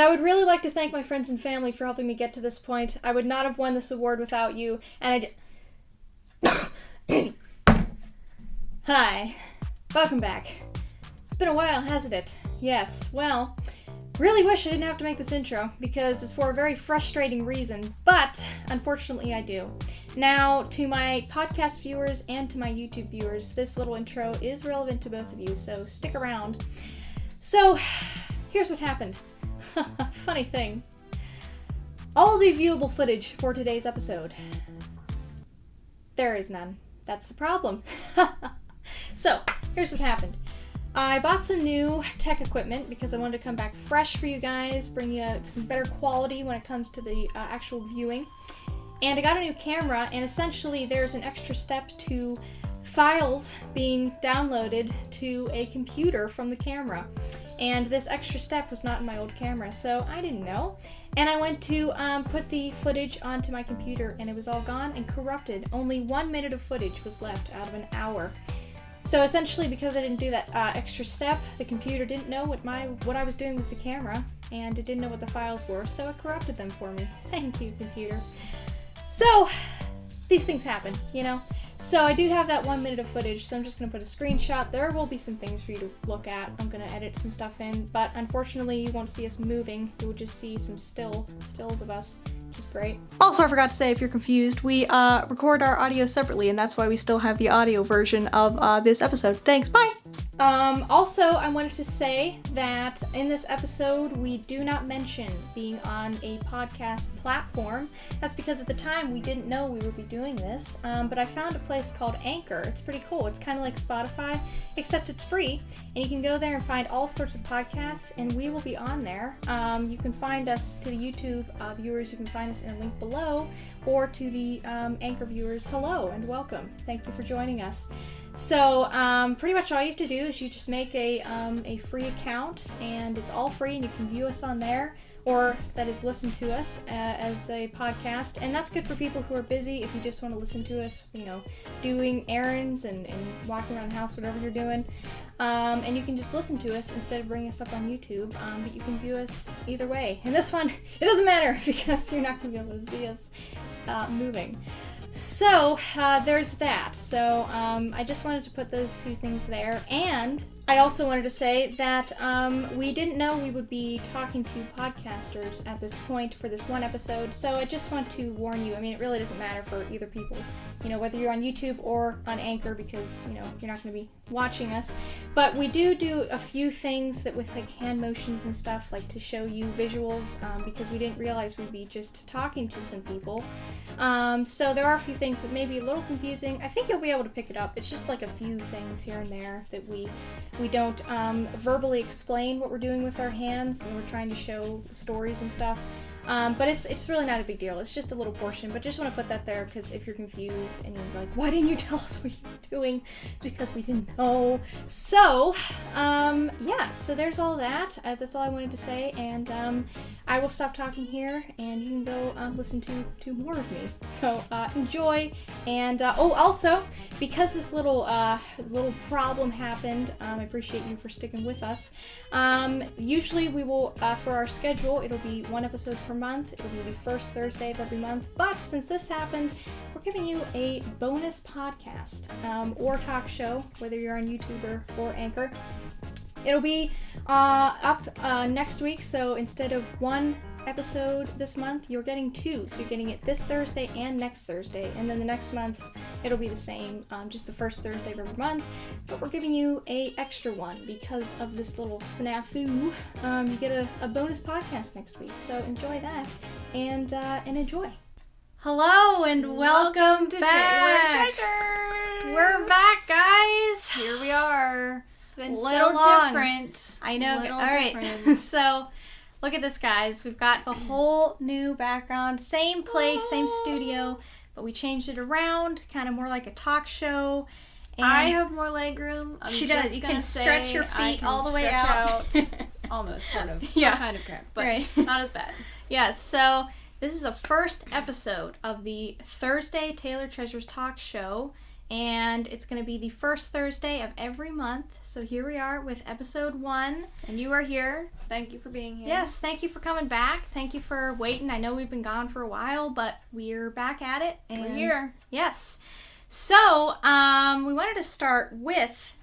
I would really like to thank my friends and family for helping me get to this point. I would not have won this award without you, and Hi. Welcome back. It's been a while, hasn't it? Yes, well, really wish I didn't have to make this intro, because it's for a very frustrating reason, but unfortunately I do. Now, to my podcast viewers and to my YouTube viewers, this little intro is relevant to both of you, so stick around. So, here's what happened. Funny thing. All the viewable footage for today's episode. There is none. That's the problem. So, here's what happened. I bought some new tech equipment because I wanted to come back fresh for you guys, bring you some better quality when it comes to the actual viewing. And I got a new camera, and essentially there's an extra step to files being downloaded to a computer from the camera. And this extra step was not in my old camera, so I didn't know. And I went to put the footage onto my computer, and it was all gone and corrupted. Only 1 minute of footage was left out of an hour. So essentially, because I didn't do that extra step, the computer didn't know what I was doing with the camera, and it didn't know what the files were, so it corrupted them for me. Thank you, computer. So, these things happen, you know? So I do have that 1 minute of footage, so I'm just going to put a screenshot. There will be some things for you to look at. I'm going to edit some stuff in, but unfortunately you won't see us moving. You will just see some stills of us, which is great. Also, I forgot to say, if you're confused, we record our audio separately, and that's why we still have the audio version of this episode. Thanks, bye! Also, I wanted to say that in this episode, we do not mention being on a podcast platform. That's because at the time, we didn't know we would be doing this, but I found a place called Anchor. It's pretty cool. It's kind of like Spotify, except it's free, and you can go there and find all sorts of podcasts, and we will be on there. You can find us, to the YouTube viewers, you can find us in a link below, or to the Anchor viewers, hello and welcome. Thank you for joining us. So, pretty much all you have to do is you just make a free account, and it's all free, and you can view us on there, or that is listen to us as a podcast, and that's good for people who are busy. If you just want to listen to us, you know, doing errands and walking around the house, whatever you're doing, and you can just listen to us instead of bringing us up on YouTube, but you can view us either way. And this one, it doesn't matter because you're not going to be able to see us moving. So, there's that. So, I just wanted to put those two things there, and I also wanted to say that we didn't know we would be talking to podcasters at this point for this one episode, so I just want to warn you. I mean, it really doesn't matter for either people, you know, whether you're on YouTube or on Anchor, because, you know, you're not going to be watching us, but we do a few things that with like hand motions and stuff, like to show you visuals, because we didn't realize we'd be just talking to some people. So there are a few things that may be a little confusing. I think you'll be able to pick it up. It's just like a few things here and there that we don't verbally explain what we're doing with our hands, and we're trying to show stories and stuff. But it's really not a big deal. It's just a little portion, but just want to put that there because if you're confused and you're like, why didn't you tell us what you were doing? It's because we didn't know. So, yeah, so there's all that. That's all I wanted to say, and I will stop talking here, and you can go listen to more of me. So, enjoy, and also, because this little problem happened, I appreciate you for sticking with us. Usually we will, for our schedule, it'll be one episode per month. It'll be the first Thursday of every month, but since this happened, we're giving you a bonus podcast or talk show, whether you're on YouTube or Anchor. It'll be up next week, so instead of one episode this month, you're getting two, so you're getting it this Thursday and next Thursday, and then the next month it'll be the same, just the first Thursday of every month, but we're giving you a extra one because of this little snafu. You get a bonus podcast next week, so enjoy that, and enjoy. Hello and welcome to Taylor Treasures. We're back, guys. Here we are. It's been so long. Different. I know. Little All right. different. So, look at this, guys. We've got the whole new background, same place, same studio, but we changed it around, kind of more like a talk show. And I have more leg room. She does. You can stretch your feet all the way out. Almost, sort of. Yeah. Still kind of cramped, but Right. not as bad. Yeah, so this is the first episode of the Thursday Taylor Treasures talk show, and it's going to be the first Thursday of every month. So here we are with episode 1. And you are here. Thank you for being here. Yes, thank you for coming back. Thank you for waiting. I know we've been gone for a while, but we're back at it. And We're here. Yes. So, we wanted to start with,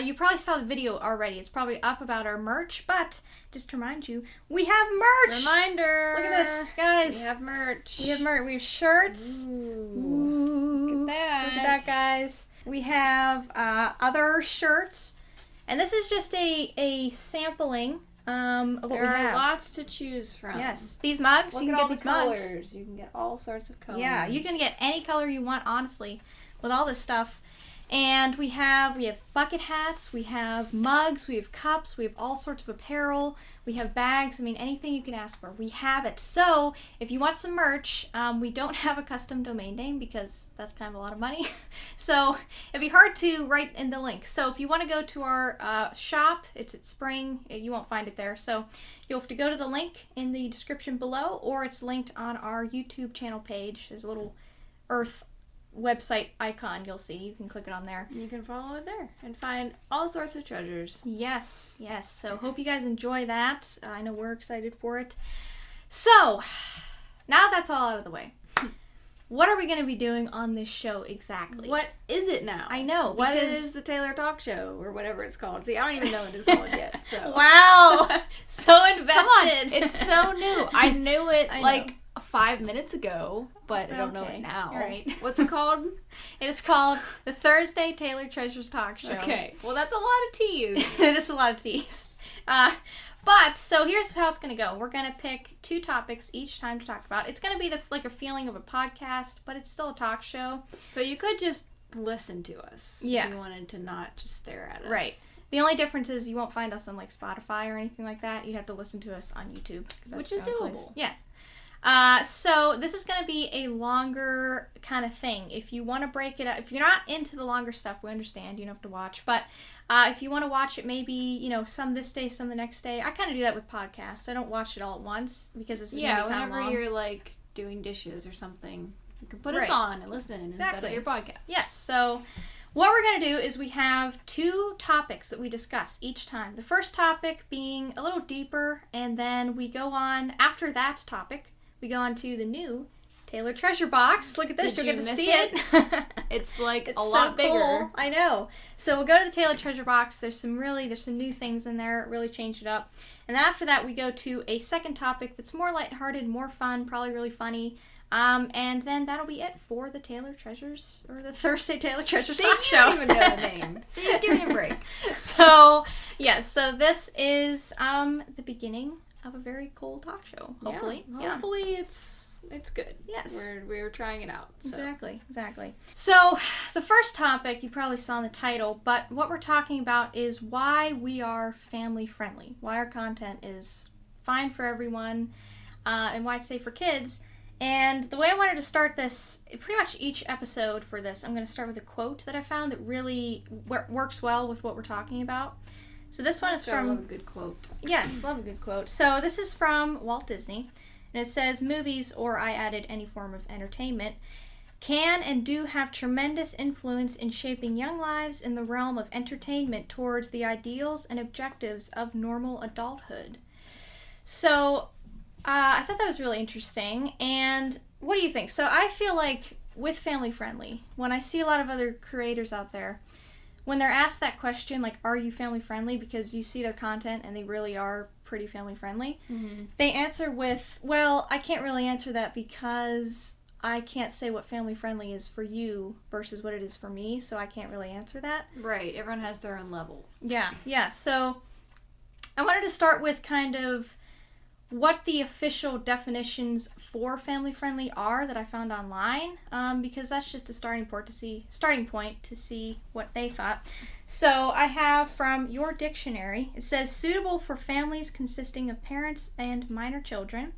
you probably saw the video already. It's probably up about our merch, but just to remind you, we have merch! Reminder. Look at this, guys. We have merch. We have merch. We have shirts. Ooh. Look at that. Look at that, guys. We have other shirts. And this is just a sampling of what There we are have. lots to choose from. Yes. These mugs, Look you at can all get these the mugs. colors. You can get all sorts of colors. Yeah, you can get any color you want, honestly, with all this stuff. And we have bucket hats, we have mugs, we have cups, we have all sorts of apparel, we have bags. I mean, anything you can ask for, we have it. So, if you want some merch, we don't have a custom domain name because that's kind of a lot of money. So, it'd be hard to write in the link. So, if you want to go to our shop, it's at Spring. You won't find it there. So, you'll have to go to the link in the description below, or it's linked on our YouTube channel page. There's a little Earth website icon you'll see. You can click it on there. You can follow it there and find all sorts of treasures. Yes. So hope you guys enjoy that. I know we're excited for it. So now that's all out of the way. What are we going to be doing on this show exactly? What is it now? I know. What because... is the Taylor Talk Show or whatever it's called? See, I don't even know what it's called yet. So Wow. So invested. Come on. It's so new. I knew it I know. like 5 minutes ago, but I don't know Okay. it now. All right. What's it called? It is called the Thursday Taylor Treasures Talk Show. Okay. Well, that's a lot of T's. It is a lot of T's. But, so here's how it's going to go. We're going to pick 2 topics each time to talk about. It's going to be like a feeling of a podcast, but it's still a talk show. So you could just listen to us. Yeah. If you wanted to not just stare at us. Right. The only difference is you won't find us on like Spotify or anything like that. You'd have to listen to us on YouTube. 'Cause that's Which is the only doable. place. Yeah. So this is going to be a longer kind of thing. If you want to break it up, if you're not into the longer stuff, we understand. You don't have to watch. But if you want to watch it, maybe, some this day, some the next day. I kind of do that with podcasts. I don't watch it all at once because this is going to be kind of whenever long. you're like doing dishes or something, you can put Right. us on and listen instead Exactly. of your podcast. Yes, so what we're going to do is we have 2 topics that we discuss each time. The first topic being a little deeper, and then we go on, after that topic, we go on to the new Taylor Treasure Box. Look at this, Did you'll you get to miss see it. It's like It's a lot bigger. Cool. I know. So we'll go to the Taylor Treasure Box. There's some new things in there. It really changed it up. And then after that, we go to a second topic that's more lighthearted, more fun, probably really funny. And then that'll be it for the Taylor Treasures, or the Thursday Taylor Treasures See, Talk you Show. don't even know the name. See, give me a break. So, yes, so this is the beginning of a very cool talk show, hopefully. Yeah. Hopefully it's good. Yes. We're trying it out. So. Exactly. So, the first topic you probably saw in the title, but what we're talking about is why we are family friendly, why our content is fine for everyone, and why it's safe for kids. And the way I wanted to start this, pretty much each episode for this, I'm going to start with a quote that I found that really works well with what we're talking about. So this one is I from... love a good quote. Yes, love a good quote. So this is from Walt Disney, and it says, "Movies, or I added any form of entertainment, can and do have tremendous influence in shaping young lives in the realm of entertainment towards the ideals and objectives of normal adulthood." So I thought that was really interesting. And what do you think? So I feel like with Family Friendly, when I see a lot of other creators out there, when they're asked that question, like, are you family friendly? Because you see their content and they really are pretty family friendly. Mm-hmm. They answer with, well, I can't really answer that because I can't say what family friendly is for you versus what it is for me, so I can't really answer that. Right. Everyone has their own level. Yeah. So I wanted to start with kind of what the official definitions for family friendly are that I found online, because that's just a starting point to see what they thought. So I have from your dictionary, it says suitable for families consisting of parents and minor children,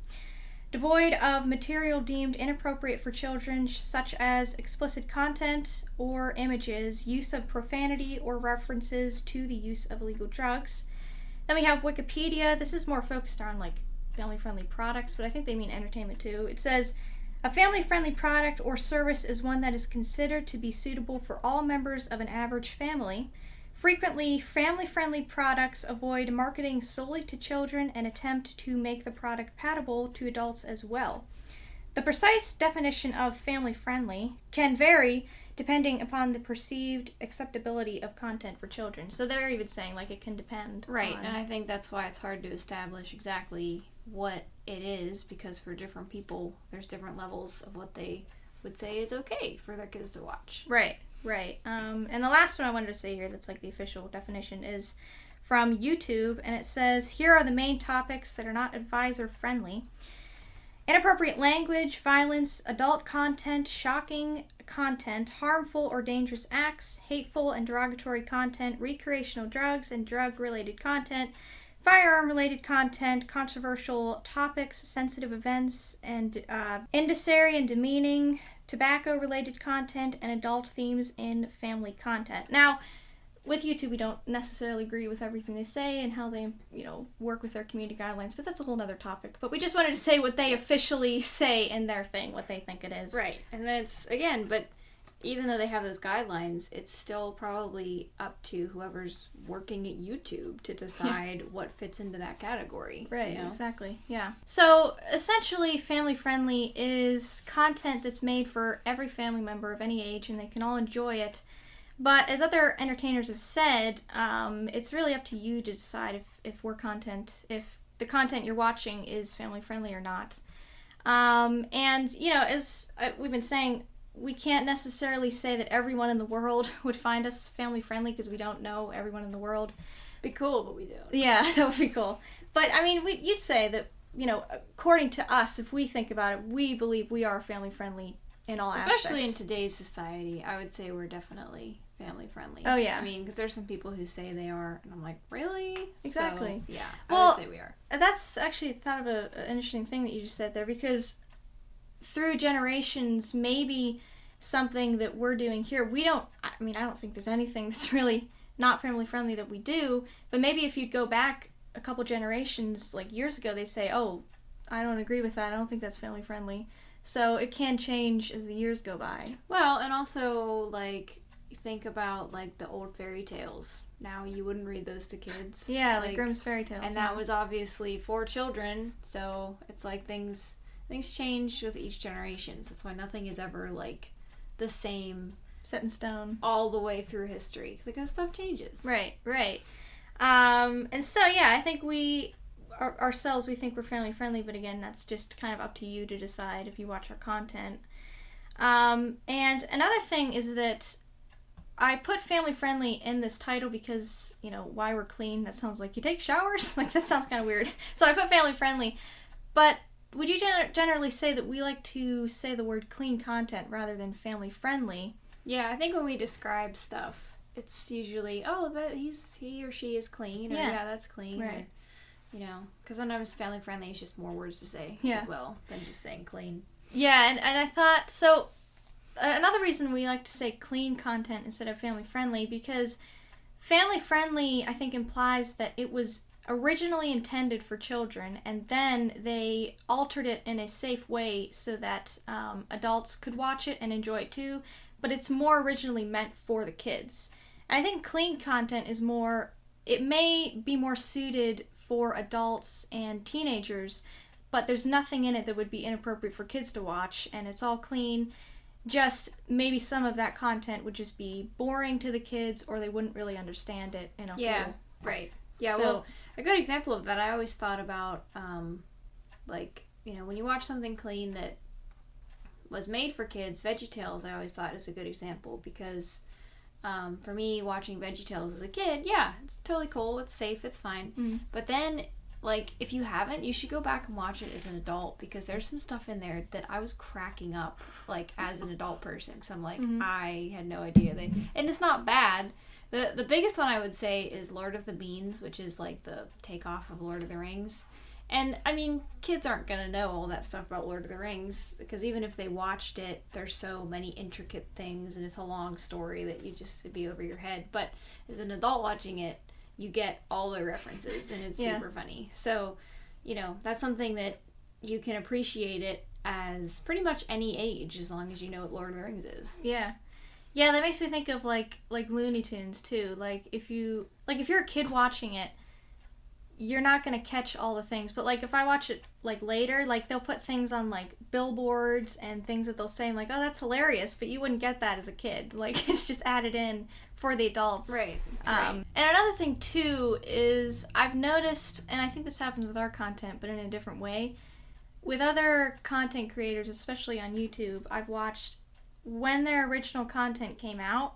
devoid of material deemed inappropriate for children, such as explicit content or images, use of profanity, or references to the use of illegal drugs. Then we have Wikipedia. This is more focused on like family-friendly products, but I think they mean entertainment too. It says, A family-friendly product or service is one that is considered to be suitable for all members of an average family. Frequently, family-friendly products avoid marketing solely to children and attempt to make the product palatable to adults as well. The precise definition of family-friendly can vary depending upon the perceived acceptability of content for children. So they're even saying, like, it can depend. Right, on... and I think that's why it's hard to establish exactly what it is, because for different people, there's different levels of what they would say is okay for their kids to watch. Right. And the last one I wanted to say here that's like the official definition is from YouTube, and it says, here are the main topics that are not advisor-friendly. Inappropriate language, violence, adult content, shocking content, harmful or dangerous acts, hateful and derogatory content, recreational drugs and drug-related content, firearm-related content, controversial topics, sensitive events, and indecent and demeaning, tobacco-related content, and adult themes in family content. Now, with YouTube, we don't necessarily agree with everything they say and how they, work with their community guidelines, but that's a whole other topic. But we just wanted to say what they officially say in their thing, what they think it is. Right. And then it's, again, but even though they have those guidelines, it's still probably up to whoever's working at YouTube to decide what fits into that category. Right, exactly. Yeah. So, essentially, family-friendly is content that's made for every family member of any age, and they can all enjoy it. But as other entertainers have said, it's really up to you to decide if the content you're watching is family-friendly or not. And, as we've been saying, we can't necessarily say that everyone in the world would find us family-friendly because we don't know everyone in the world. Be cool, but we don't. Yeah, that would be cool. But, I mean, you'd say that, according to us, if we think about it, we believe we are family-friendly in all aspects. Especially in today's society, I would say we're definitely family-friendly. Oh, yeah. I mean, because there's some people who say they are, and I'm like, really? Exactly. So, yeah, well, I would say we are. That's actually thought of an interesting thing that you just said there, because through generations, maybe something that we're doing here, I don't think there's anything that's really not family-friendly that we do, but maybe if you go back a couple generations, like years ago, they say, oh, I don't agree with that, I don't think that's family-friendly. So it can change as the years go by. Well, and also, think about, the old fairy tales. Now, you wouldn't read those to kids. Yeah, like Grimm's fairy tales. And that was obviously for children, so it's like things change with each generation. So that's why nothing is ever, the same. Set in stone. All the way through history. Because stuff changes. Right. And so, yeah, I think we think we're family friendly, but again, that's just kind of up to you to decide if you watch our content. And another thing is that I put family friendly in this title because, why we're clean, that sounds like you take showers? That sounds kind of weird. So I put family friendly. But would you generally say that we like to say the word clean content rather than family friendly? Yeah, I think when we describe stuff, it's usually, that he or she is clean, or yeah that's clean. Right. Or, because sometimes family friendly is just more words to say as well than just saying clean. Yeah, and I thought, so another reason we like to say clean content instead of family friendly, because family friendly, I think, implies that it was originally intended for children, and then they altered it in a safe way so that adults could watch it and enjoy it too, but it's more originally meant for the kids. And I think clean content is it may be more suited for adults and teenagers, but there's nothing in it that would be inappropriate for kids to watch, and it's all clean. Just maybe some of that content would just be boring to the kids, or they wouldn't really understand it in a whole. Right. Yeah, well, a good example of that I always thought about, when you watch something clean that was made for kids, VeggieTales I always thought is a good example, because for me, watching VeggieTales as a kid, yeah, it's totally cool, it's safe, it's fine. Mm. But then, if you haven't, you should go back and watch it as an adult, because there's some stuff in there that I was cracking up, as an adult person. So I'm I had no idea. And it's not bad. The biggest one I would say is Lord of the Beans, which is, the takeoff of Lord of the Rings. And, kids aren't going to know all that stuff about Lord of the Rings, because even if they watched it, there's so many intricate things, and it's a long story that it'd be over your head. But as an adult watching it, you get all the references, and it's super funny. So, that's something that you can appreciate it as pretty much any age, as long as you know what Lord of the Rings is. Yeah. Yeah, that makes me think of like Looney Tunes too. Like if you're a kid watching it, you're not going to catch all the things. But like if I watch it like later, like they'll put things on like billboards and things that they'll say, I'm like, oh, that's hilarious, but you wouldn't get that as a kid. Like it's just added in for the adults. Right. And another thing too is I've noticed, and I think this happens with our content, but in a different way, with other content creators, especially on YouTube, I've watched when their original content came out,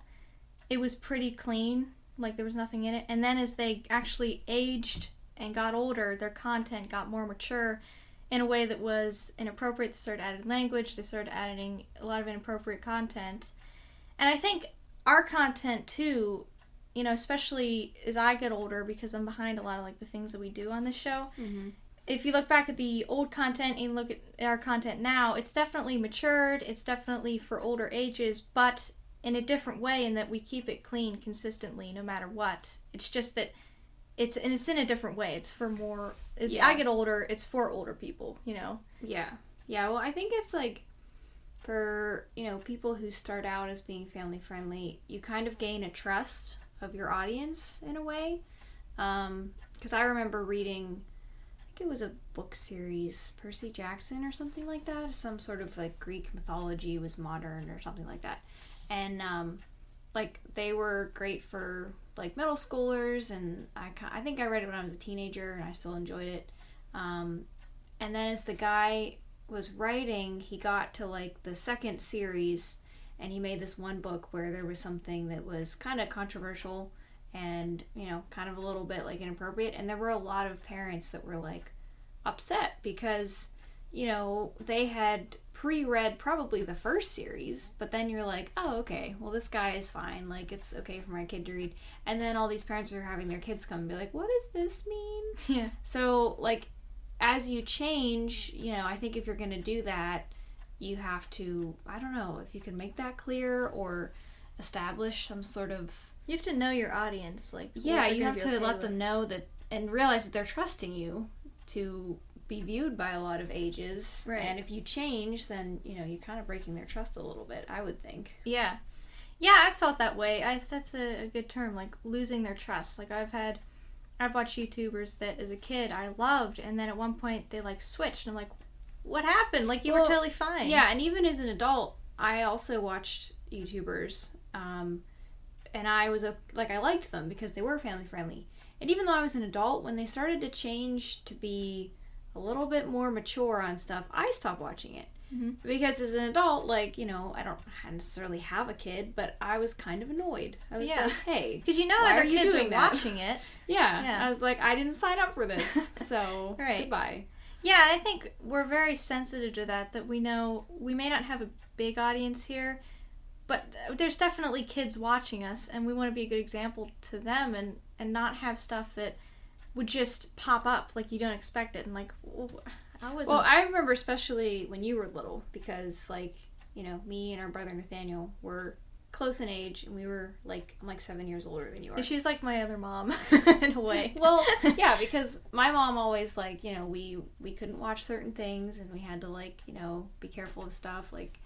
it was pretty clean, like there was nothing in it. And then as they actually aged and got older, their content got more mature in a way that was inappropriate. They started adding language, they started adding a lot of inappropriate content. And I think our content too, you know, especially as I get older, because I'm behind a lot of like the things that we do on this show. Mm-hmm. If you look back at the old content and look at our content now, it's definitely matured, it's definitely for older ages, but in a different way in that we keep it clean consistently no matter what. It's just that it's in a different way. It's for more, as I get older, it's for older people, you know? Yeah. Yeah, well, I think it's like for, you know, people who start out as being family friendly, you kind of gain a trust of your audience in a way. Because I remember reading, I think it was a book series, Percy Jackson or something like that. Some sort of like Greek mythology was modern or something like that. And like they were great for like middle schoolers, and I think I read it when I was a teenager and I still enjoyed it. And then as the guy was writing, he got to like the second series and he made this one book where there was something that was kind of controversial and, you know, kind of a little bit like inappropriate, and there were a lot of parents that were like upset because, you know, they had pre-read probably the first series, but then you're like, oh, okay, well, this guy is fine, like it's okay for my kid to read, and then all these parents are having their kids come and be like, what does this mean? Yeah. So like as you change, you know, I think if you're gonna do that, you have to, I don't know if you can make that clear or establish some sort of, You have to know your audience, like yeah, you have to let them know that and realize that they're trusting you to be viewed by a lot of ages. Right. And if you change, then, you know, you're kind of breaking their trust a little bit, I would think. Yeah. Yeah, I felt that way. That's a good term, like losing their trust. Like I've watched YouTubers that as a kid I loved, and then at one point they like switched, and I'm like, what happened? Like you were totally fine. Yeah, and even as an adult, I also watched YouTubers, and I was like, I liked them because they were family friendly. And even though I was an adult, when they started to change to be a little bit more mature on stuff, I stopped watching it. Mm-hmm. Because as an adult, like, you know, I don't necessarily have a kid, but I was kind of annoyed. I was like, hey, because you know why other are you kids doing are that? watching it. Yeah. I was like, I didn't sign up for this, so Right. goodbye. Yeah, and I think we're very sensitive to that we know we may not have a big audience here, but there's definitely kids watching us, and we want to be a good example to them and not have stuff that would just pop up like you don't expect it, and like, Well, I remember especially when you were little, because, like, you know, me and our brother Nathaniel were close in age, and we were, like, I'm like 7 years older than you are. She's like my other mom, in a way. Well, yeah, because my mom always, like, you know, we couldn't watch certain things, and we had to, like, you know, be careful of stuff, like,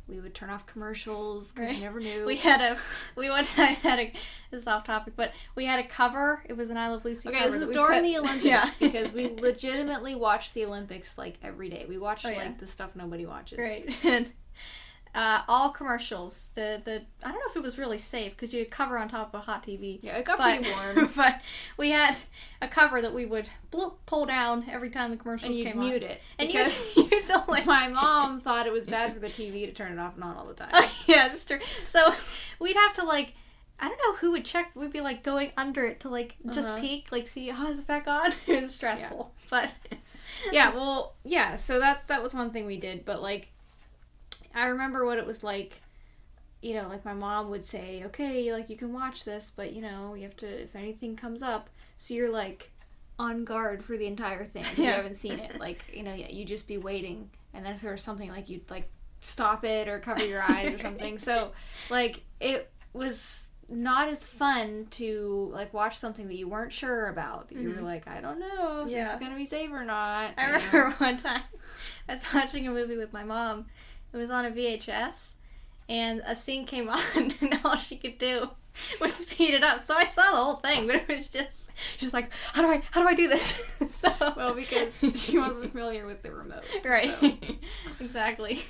we would turn off commercials because you never knew. This is off topic, but we had a cover. It was an I Love Lucy cover. Okay, this is during the Olympics, because we legitimately watched the Olympics, like, every day. We watched, like, the stuff nobody watches. Right. And all commercials. I don't know if it was really safe because you had a cover on top of a hot TV. Yeah, it got pretty warm. But we had a cover that we would pull down every time the commercials came on. And you'd mute it. And you don't like. My mom thought it was bad for the TV to turn it off and on all the time. Yeah, that's true. So we'd have to, like, I don't know who would check. We'd be like going under it to like just peek, like see, oh, is it back on? It was stressful, but yeah, well, yeah. So that was one thing we did, but like. I remember what it was like, you know, like my mom would say, okay, like you can watch this, but you know, you have to, if anything comes up, so you're like on guard for the entire thing. You haven't seen it. Like, you know, you just be waiting, and then if there was something like you'd like stop it or cover your eyes or something. So like it was not as fun to like watch something that you weren't sure about, that you were like, I don't know if this is gonna be safe or not. I remember one time I was watching a movie with my mom. It was on a VHS, and a scene came on, and all she could do was speed it up. So I saw the whole thing, but it was just like, how do I do this? So well, because she wasn't familiar with the remote, right? So. Exactly.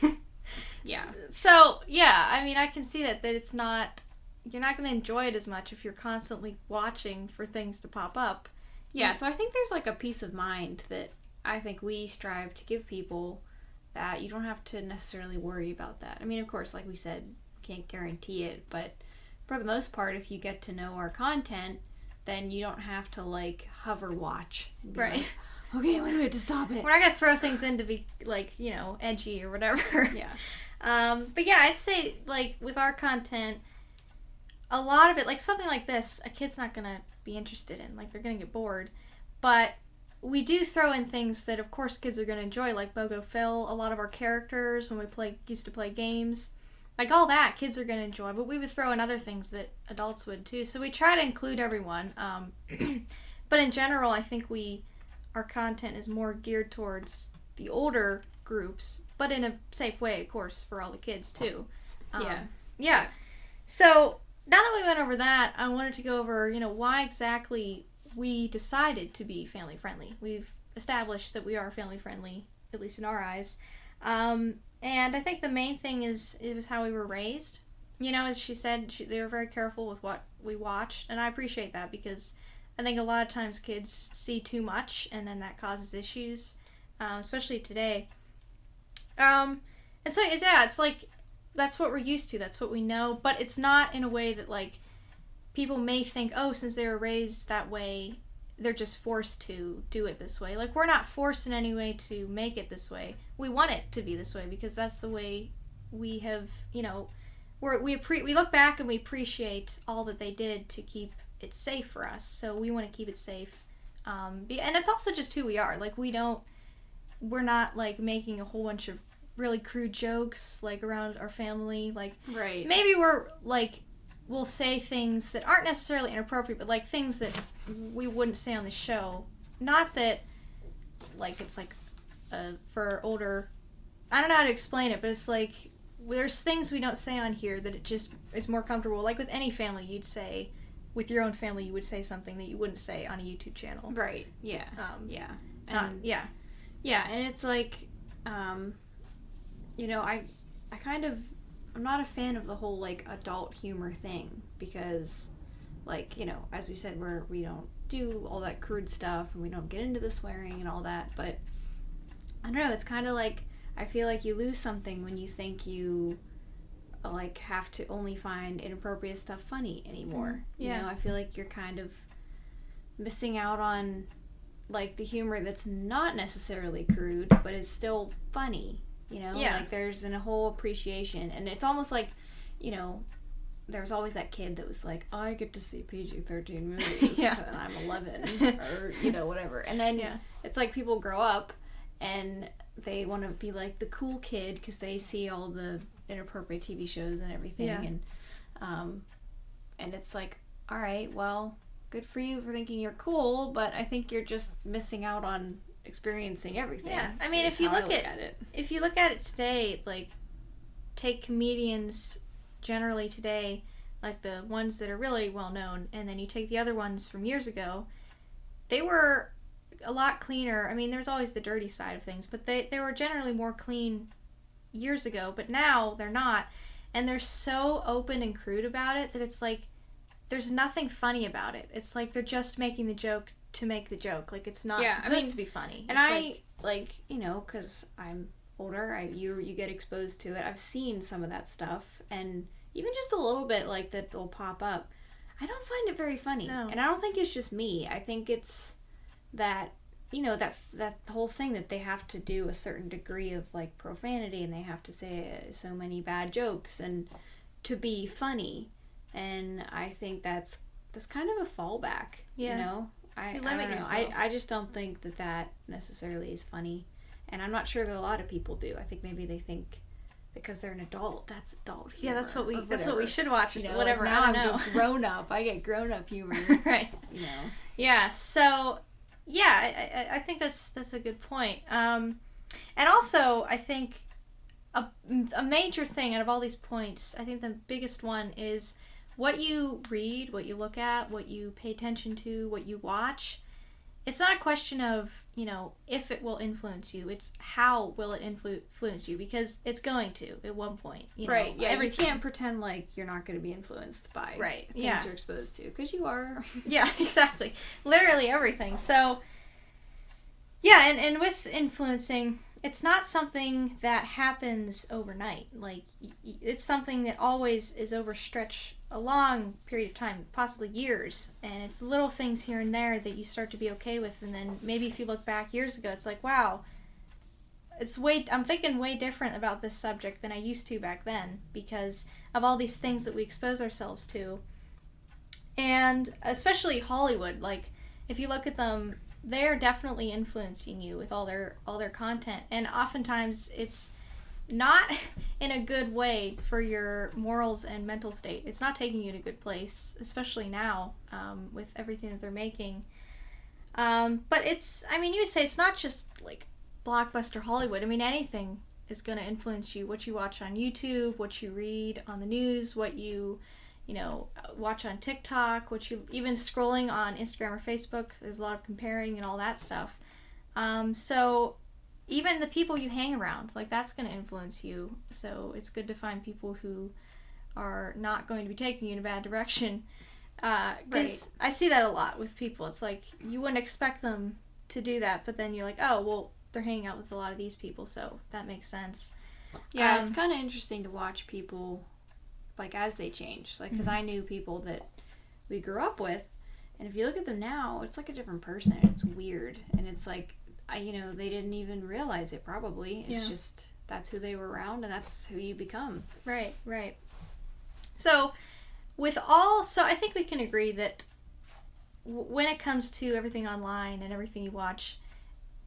Yeah. So yeah, I mean, I can see that it's not. You're not going to enjoy it as much if you're constantly watching for things to pop up. Yeah. So I think there's like a peace of mind that I think we strive to give people, that you don't have to necessarily worry about that. I mean, of course, like we said, can't guarantee it, but for the most part, if you get to know our content, then you don't have to like hover watch and be right. Like, okay, when do we have to stop it? We're not gonna throw things in to be like, edgy or whatever. Yeah. But yeah, I'd say like with our content, a lot of it, like something like this, a kid's not gonna be interested in. Like they're gonna get bored. But we do throw in things that of course kids are gonna enjoy, like Bogo Phil, a lot of our characters when we used to play games. Like all that kids are gonna enjoy, but we would throw in other things that adults would too. So we try to include everyone. But in general, I think our content is more geared towards the older groups, but in a safe way, of course, for all the kids too. Yeah. So now that we went over that, I wanted to go over, why exactly we decided to be family friendly. We've established that we are family friendly, at least in our eyes. And I think the main thing it was how we were raised. As she said, they were very careful with what we watched, and I appreciate that because I think a lot of times kids see too much, and then that causes issues, especially today. And so, it's like, that's what we're used to, that's what we know, but it's not in a way that, like, people may think, oh, since they were raised that way, they're just forced to do it this way. Like, we're not forced in any way to make it this way. We want it to be this way because that's the way we have, we look back and we appreciate all that they did to keep it safe for us. So we want to keep it safe. And it's also just who we are. Like, we're not, like, making a whole bunch of really crude jokes, like, around our family. Like, right. Maybe we're, like, we'll say things that aren't necessarily inappropriate, but, like, things that we wouldn't say on the show. Not that, like, it's, like, for older... I don't know how to explain it, but it's, like, there's things we don't say on here that it just is more comfortable. Like, with any family, you'd say... With your own family, you would say something that you wouldn't say on a YouTube channel. Right, yeah. Yeah. And, yeah. Yeah, and it's, like, I'm not a fan of the whole, like, adult humor thing because, like, as we said, we don't do all that crude stuff and we don't get into the swearing and all that, but I don't know, it's kind of like, I feel like you lose something when you think you, like, have to only find inappropriate stuff funny anymore. Yeah. I feel like you're kind of missing out on, like, the humor that's not necessarily crude, but is still funny. Yeah. Like, there's a whole appreciation, and it's almost like, there's always that kid that was like, I get to see PG-13 movies, yeah. and I'm 11, or, whatever. And then it's like people grow up, and they want to be like the cool kid, because they see all the inappropriate TV shows and everything, and it's like, all right, well, good for you for thinking you're cool, but I think you're just missing out on experiencing everything. Yeah, I mean, if you look at it today, like, take comedians generally today, like the ones that are really well known, and then you take the other ones from years ago, they were a lot cleaner. I mean, there's always the dirty side of things, but they were generally more clean years ago, but now they're not, and they're so open and crude about it that it's like there's nothing funny about it. It's like they're just making the joke to make the joke. Like, it's not supposed to be funny. And it's because I'm older, you get exposed to it. I've seen some of that stuff, and even just a little bit, like, that will pop up. I don't find it very funny. No. And I don't think it's just me. I think it's that, that whole thing that they have to do a certain degree of, like, profanity, and they have to say so many bad jokes and to be funny. And I think that's kind of a fallback, I don't know. I just don't think that necessarily is funny. And I'm not sure that a lot of people do. I think maybe they think because they're an adult, that's adult humor. Yeah, that's what we should watch, or whatever. Like, now I don't know. I'm grown up. I get grown up humor. Right. Yeah. Yeah. So, yeah, I think that's a good point. And also, I think a major thing out of all these points, I think the biggest one is what you read, what you look at, what you pay attention to, what you watch. It's not a question of, if it will influence you. It's how will it influence you, because it's going to at one point. Right, yeah. You can't pretend like you're not going to be influenced by things you're exposed to, because you are. Yeah, exactly. Literally everything. So, yeah, and with influencing, it's not something that happens overnight. Like, it's something that always is overstretched a long period of time, possibly years, and it's little things here and there that you start to be okay with, and then maybe if you look back years ago, it's like, wow, I'm thinking way different about this subject than I used to back then, because of all these things that we expose ourselves to. And especially Hollywood, like, if you look at them, they're definitely influencing you with all their content, and oftentimes it's not in a good way for your morals and mental state. It's not taking you to a good place, especially now, with everything that they're making. But you would say it's not just like blockbuster Hollywood. I mean, anything is going to influence you. What you watch on YouTube, what you read on the news, what you watch on TikTok, what you even scrolling on Instagram or Facebook. There's a lot of comparing and all that stuff. So even the people you hang around, like, that's going to influence you. So it's good to find people who are not going to be taking you in a bad direction. Because I see that a lot with people. It's like, you wouldn't expect them to do that, but then you're like, oh, well, they're hanging out with a lot of these people, so that makes sense. Yeah, it's kind of interesting to watch people, like, as they change. Like, because I knew people that we grew up with, and if you look at them now, it's like a different person. It's weird, and it's like, they didn't even realize it, probably. It's just, that's who they were around, and that's who you become. Right. So, I think we can agree that when it comes to everything online and everything you watch,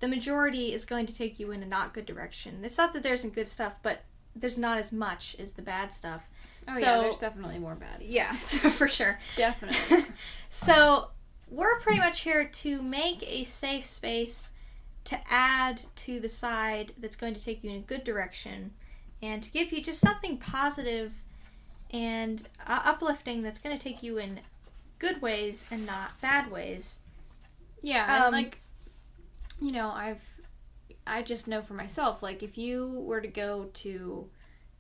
the majority is going to take you in a not good direction. It's not that there isn't good stuff, but there's not as much as the bad stuff. Oh, yeah, there's definitely more bad. Yeah, so for sure. Definitely. So, we're pretty much here to make a safe space to add to the side that's going to take you in a good direction, and to give you just something positive and uplifting that's going to take you in good ways and not bad ways. Yeah, and I just know for myself, like, if you were to go to,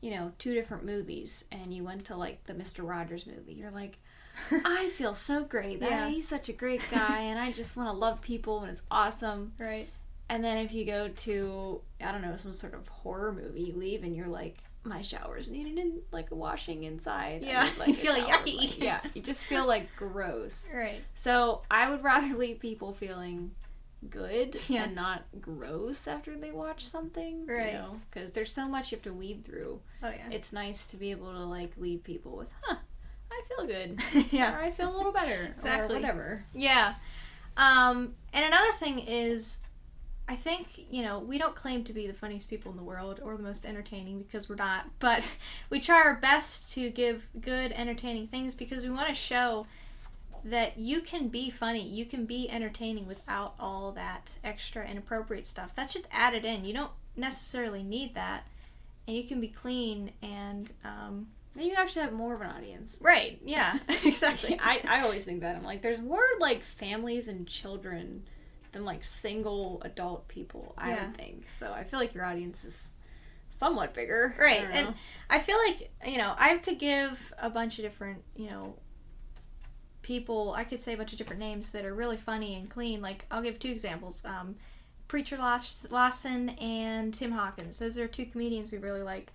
2 different movies, and you went to, like, the Mr. Rogers movie, you're like, I feel so great. He's such a great guy, and I just want to love people, and it's awesome. Right. And then if you go to, I don't know, some sort of horror movie, you leave and you're like, my shower's needed a washing inside. Yeah, you feel yucky. Yeah, you just feel like gross. Right. So I would rather leave people feeling good and not gross after they watch something. Right. Because there's so much you have to weed through. Oh, yeah. It's nice to be able to, like, leave people with, I feel good. Yeah. Or I feel a little better. Exactly. Or whatever. Yeah. And another thing is, I think, we don't claim to be the funniest people in the world or the most entertaining, because we're not, but we try our best to give good, entertaining things, because we want to show that you can be funny, you can be entertaining without all that extra inappropriate stuff. That's just added in. You don't necessarily need that, and you can be clean, and then you actually have more of an audience. Right, yeah, exactly. I always think that. I'm like, there's more, like, families and children than, like, single adult people, I would think. So I feel like your audience is somewhat bigger. Right, and I feel like, I could give a bunch of different, people, I could say a bunch of different names that are really funny and clean. Like, I'll give 2 examples. Preacher Lawson and Tim Hawkins. Those are 2 comedians we really like.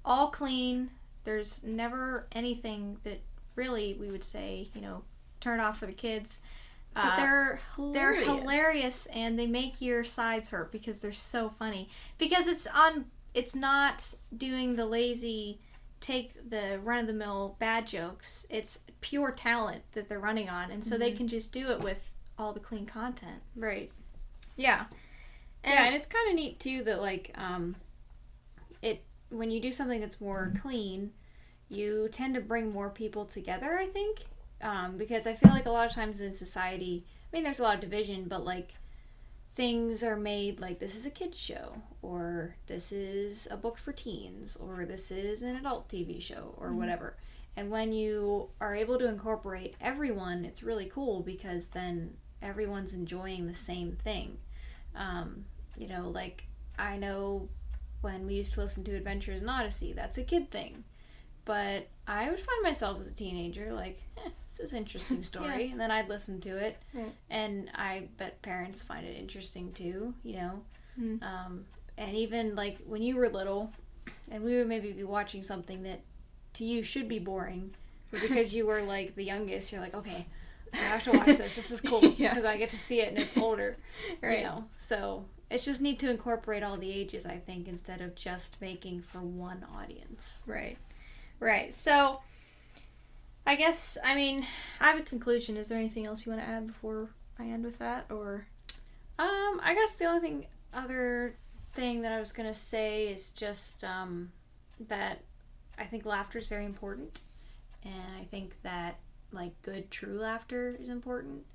All clean. There's never anything that really, we would say, turn it off for the kids. But they're hilarious. They're hilarious, and they make your sides hurt because they're so funny. Because it's not doing the lazy, take the run-of-the-mill bad jokes. It's pure talent that they're running on, and so they can just do it with all the clean content. Right. Yeah. And it's kind of neat, too, that, like, when you do something that's more clean, you tend to bring more people together, I think. Because I feel like a lot of times in society, I mean, there's a lot of division, but, like, things are made like this is a kid's show, or this is a book for teens, or this is an adult TV show, or whatever. And when you are able to incorporate everyone, it's really cool because then everyone's enjoying the same thing. You know, like I know when we used to listen to Adventures in Odyssey, that's a kid thing. But I would find myself as a teenager like, this is an interesting story. Yeah. And then I'd listen to it. Right. And I bet parents find it interesting too, you know. Mm. And even like when you were little and we would maybe be watching something that to you should be boring, but because you were like the youngest, you're like, okay, I have to watch this. This is cool because I get to see it and it's older. Right. You know, so it's just neat to incorporate all the ages, I think, instead of just making for one audience. Right. Right. So, I guess, I mean, I have a conclusion. Is there anything else you want to add before I end with that, or? I guess the only other thing that I was going to say is just that I think laughter is very important, and I think that, like, good, true laughter is important.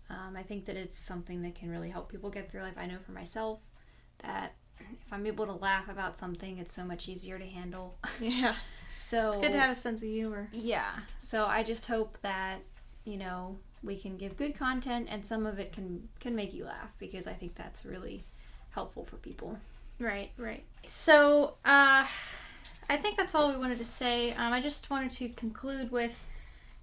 I think that it's something that can really help people get through life. I know for myself that if I'm able to laugh about something, it's so much easier to handle. Yeah. So it's good to have a sense of humor. Yeah. So I just hope that, you know, we can give good content and some of it can make you laugh, because I think that's really helpful for people. Right, right. So, I think that's all we wanted to say. I just wanted to conclude with,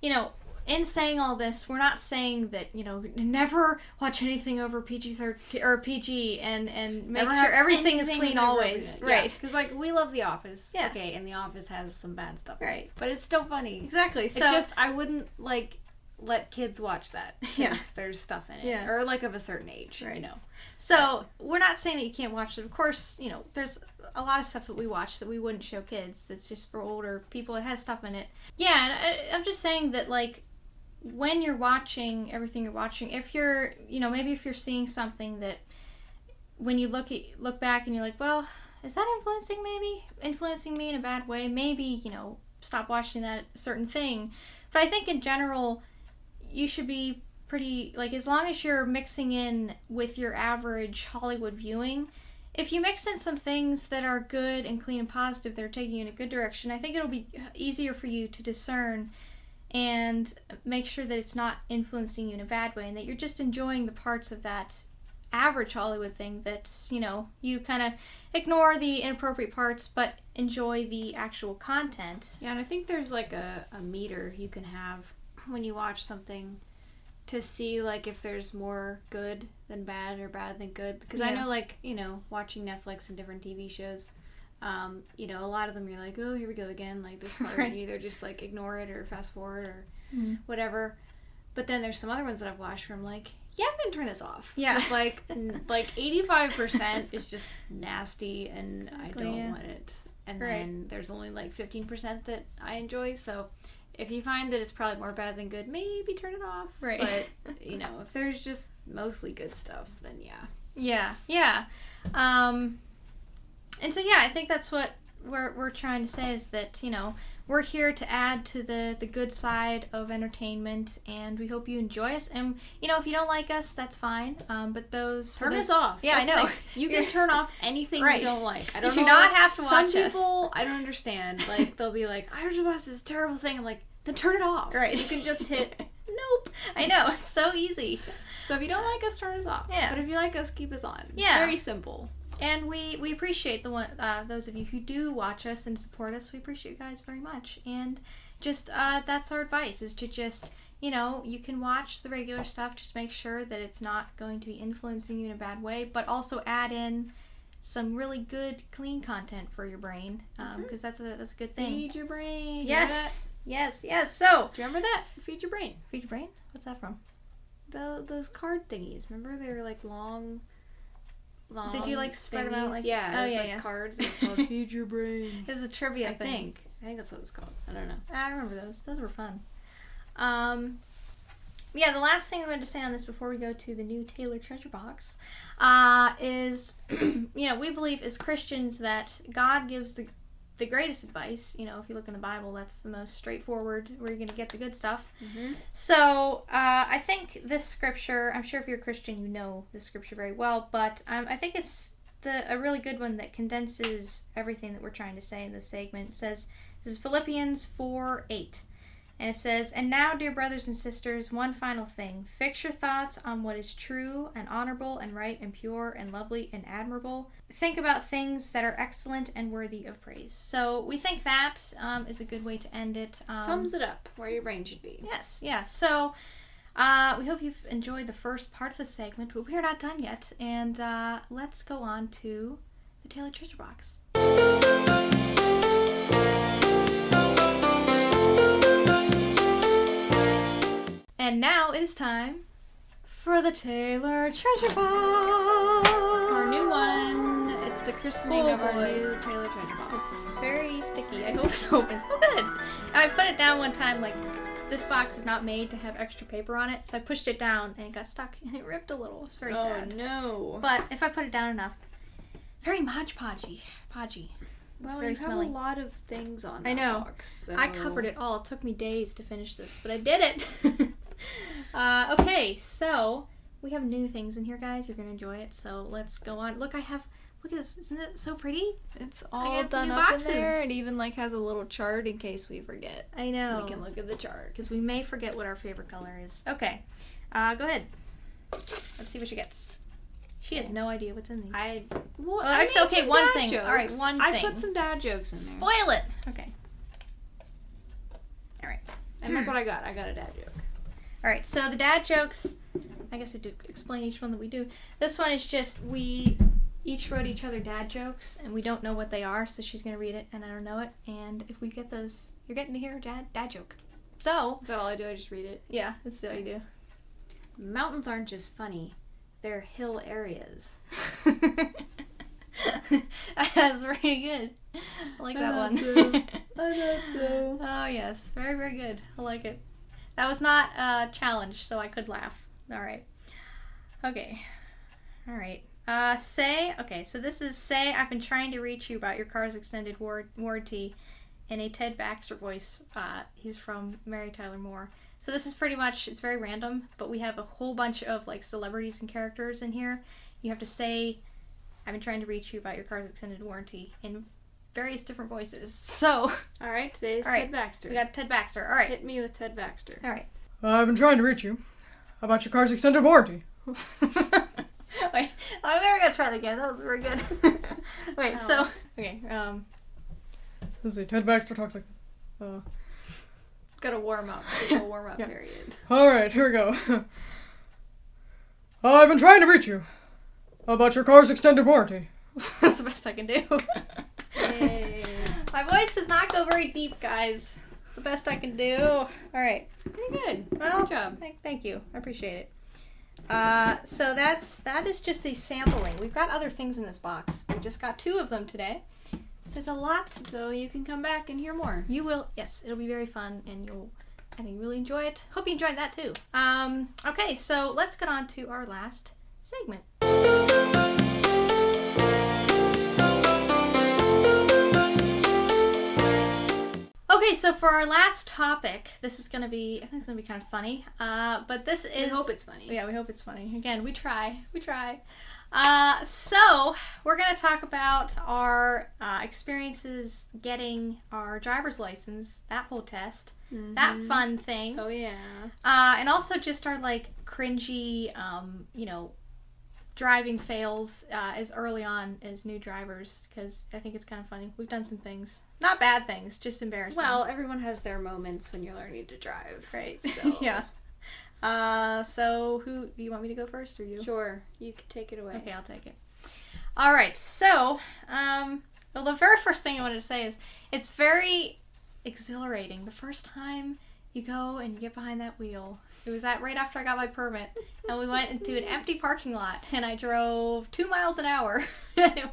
you know, in saying all this, we're not saying that, you know, never watch anything over PG-13 or PG and make sure everything is clean always. Right. Because, like, we love The Office. Yeah. Okay, and The Office has some bad stuff. Right. But it's still funny. Exactly. It's just, I wouldn't, like, let kids watch that. Yeah. There's stuff in it. Yeah. Or, like, of a certain age, right. you know. So, we're not saying that you can't watch it. Of course, you know, there's a lot of stuff that we watch that we wouldn't show kids. That's just for older people. It has stuff in it. Yeah, and I'm just saying that, like, when you're watching everything you're watching, if you're, you know, maybe if you're seeing something that when you look back and you're like, well, is that influencing me in a bad way? Maybe, you know, stop watching that certain thing. But I think in general, you should be pretty, like, as long as you're mixing in with your average Hollywood viewing, if you mix in some things that are good and clean and positive, they're taking you in a good direction, I think it'll be easier for you to discern and make sure that it's not influencing you in a bad way and that you're just enjoying the parts of that average Hollywood thing that's, you know, you kind of ignore the inappropriate parts but enjoy the actual content. Yeah, and I think there's like a meter you can have when you watch something to see, like, if there's more good than bad or bad than good. Because I know, like, you know, watching Netflix and different TV shows, you know, a lot of them you're like, oh, here we go again, like this part, and you either just like ignore it or fast forward or whatever. But then there's some other ones that I've watched where I'm like, yeah, I'm gonna turn this off. Yeah. Like 85% is just nasty and Exactly, I don't want it. And right. then there's only like 15% that I enjoy. So if you find that it's probably more bad than good, maybe turn it off. Right. But, you know, if there's just mostly good stuff, then yeah. Yeah, yeah. And so, yeah, I think that's what we're trying to say is that, you know, we're here to add to the good side of entertainment, and we hope you enjoy us. And, you know, if you don't like us, that's fine. But turn us off. Yeah, that's I know. You can turn off anything right. you don't like. I don't you do know. not have to watch Some us. people, I don't understand. Like, they'll be like, I just watched this terrible thing. I'm like, then turn it off. Right. You can just hit nope. I know. It's so easy. So if you don't like us, turn us off. Yeah. But if you like us, keep us on. It's Yeah. very simple. And we appreciate those of you who do watch us and support us. We appreciate you guys very much. And just that's our advice, is to just, you know, you can watch the regular stuff. Just make sure that it's not going to be influencing you in a bad way, but also add in some really good, clean content for your brain, because that's a good thing. Feed your brain. Yes. Yes. So, do you remember that? Feed your brain. Feed your brain? What's that from? Those card thingies. Remember they were like long. Did you like spread them out like? Yeah. Oh it was yeah. Cards. It was called Feed Your Brain. It was a trivia thing. I think that's what it was called. I don't know. I remember those. Those were fun. Yeah, the last thing I wanted to say on this before we go to the new Taylor treasure box is, you know, we believe as Christians that God gives the the greatest advice. You know, if you look in the Bible, that's the most straightforward where you're going to get the good stuff. Mm-hmm. So I think this scripture, I'm sure if you're a Christian, you know this scripture very well, but I think it's a really good one that condenses everything that we're trying to say in this segment. It says, this is Philippians 4:8. And it says, and now, dear brothers and sisters, one final thing. Fix your thoughts on what is true and honorable and right and pure and lovely and admirable. Think about things that are excellent and worthy of praise. So we think that is a good way to end it. Sums it up where your brain should be. Yes, yeah. So we hope you've enjoyed the first part of the segment, but we are not done yet. And let's go on to the Taylor Treasure Box. And now it is time for the Taylor Treasure Box. Our new one. It's the christening of our new Taylor Treasure Box. It's very sticky. I hope it opens. Oh, good. I put it down one time, like, this box is not made to have extra paper on it, so I pushed it down and it got stuck and it ripped a little. It's very sad. Oh, no. But if I put it down enough, very podgy. It's very smelly. Have a lot of things on that I know. box. So. I covered it all. It took me days to finish this, but I did it. Okay, so we have new things in here, guys. You're gonna enjoy it. So let's go on. Look at this. Isn't it so pretty? It's all done up in there. It even like has a little chart in case we forget. I know. We can look at the chart because we may forget what our favorite color is. Okay, go ahead. Let's see what she gets. She has no idea what's in these. Okay, one thing. Jokes. All right, one thing. I put some dad jokes in there. Spoil it. Okay. All right. And look what I got. I got a dad joke. All right. So the dad jokes. I guess we do explain each one that we do. This one is just we each wrote each other dad jokes, and we don't know what they are. So she's gonna read it, and I don't know it. And if we get those, you're getting to hear a dad joke. So is that all I do? I just read it. Yeah, that's all you do. Mountains aren't just funny. They're hill areas. That's pretty good. I like that one. I thought so. Oh, yes. Very, very good. I like it. That was not a challenge, so I could laugh. All right. Okay. All right. Okay, so this is say, I've been trying to reach you about your car's extended warranty in a Ted Baxter voice. He's from Mary Tyler Moore. So this is pretty much, it's very random, but we have a whole bunch of like celebrities and characters in here. You have to say, I've been trying to reach you about your car's extended warranty in various different voices. So, all right, today's Ted Baxter. We got Ted Baxter. All right. Hit me with Ted Baxter. All right. I've been trying to reach you about your car's extended warranty. Wait, I'm never gonna try that again. That was very good. Wait, okay. Let's see, Ted Baxter talks like Gotta warm up. It's a warm up period. Alright, here we go. I've been trying to reach you about your car's extended warranty. That's the best I can do. Yay. My voice does not go very deep, guys. It's the best I can do. Alright. Pretty good. Well, good job. Thank you. I appreciate it. So that is just a sampling. We've got other things in this box. We just got 2 of them today. So there's a lot. So you can come back and hear more. You will. Yes, it'll be very fun, and I think, really enjoy it. Hope you enjoyed that too. Okay, so let's get on to our last segment. Okay, so for our last topic, this is gonna be, I think it's gonna be kind of funny. But this is. We hope it's funny. Yeah, we hope it's funny. Again, we try. So we're gonna talk about our experiences getting our driver's license, that whole test, that fun thing. Oh yeah. And also just our like cringy, driving fails as early on as new drivers, because I think it's kind of funny. We've done some things, not bad things, just embarrassing. Well, everyone has their moments when you're learning to drive, right? So Yeah. So who do you want me to go first, or you? Sure, you can take it away. Okay, I'll take it. All right. So, well, the very first thing I wanted to say is it's very exhilarating. The first time you go and you get behind that wheel. It was right after I got my permit, and we went into an empty parking lot, and I drove 2 miles an hour. Anyway.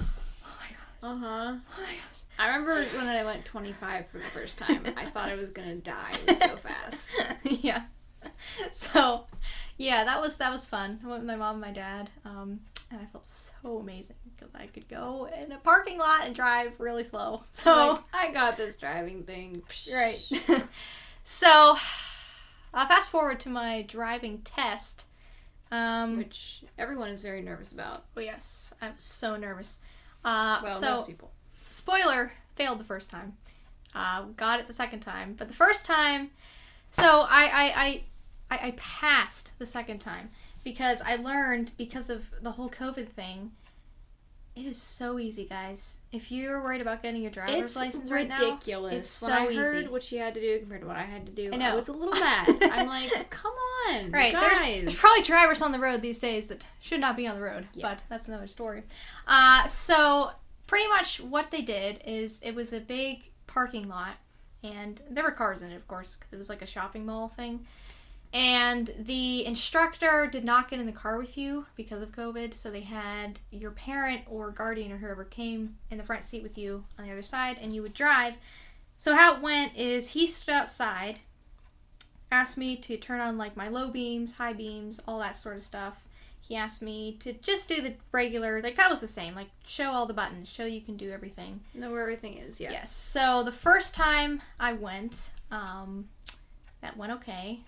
Oh my god. Uh huh. Oh my gosh. I remember when I went 25 for the first time. I thought I was gonna die. It was so fast. Yeah. So, yeah, that was fun. I went with my mom and my dad. And I felt so amazing because I could go in a parking lot and drive really slow. So like, I got this driving thing. right. So fast forward to my driving test, which everyone is very nervous about. oh yes, I was so nervous. Most people. Spoiler, failed the first time. Got it the second time, but the first time, so I passed the second time because I learned, because of the whole COVID thing, it is so easy, guys. If you're worried about getting your driver's license right now, ridiculous. it's so when I easy. heard what she had to do compared to what I had to do, I know. I was a little mad. I'm like, come on, right? guys. There's probably drivers on the road these days that should not be on the road, but that's another story. So pretty much what they did is, it was a big parking lot, and there were cars in it, of course, because it was like a shopping mall thing. And the instructor did not get in the car with you because of COVID, so they had your parent or guardian or whoever came in the front seat with you on the other side, and you would drive. So how it went is, he stood outside, asked me to turn on like my low beams, high beams, all that sort of stuff. He asked me to just do the regular, like that was the same, like show all the buttons, show you can do everything. Know where everything is, yeah. Yes. So the first time I went, that went okay.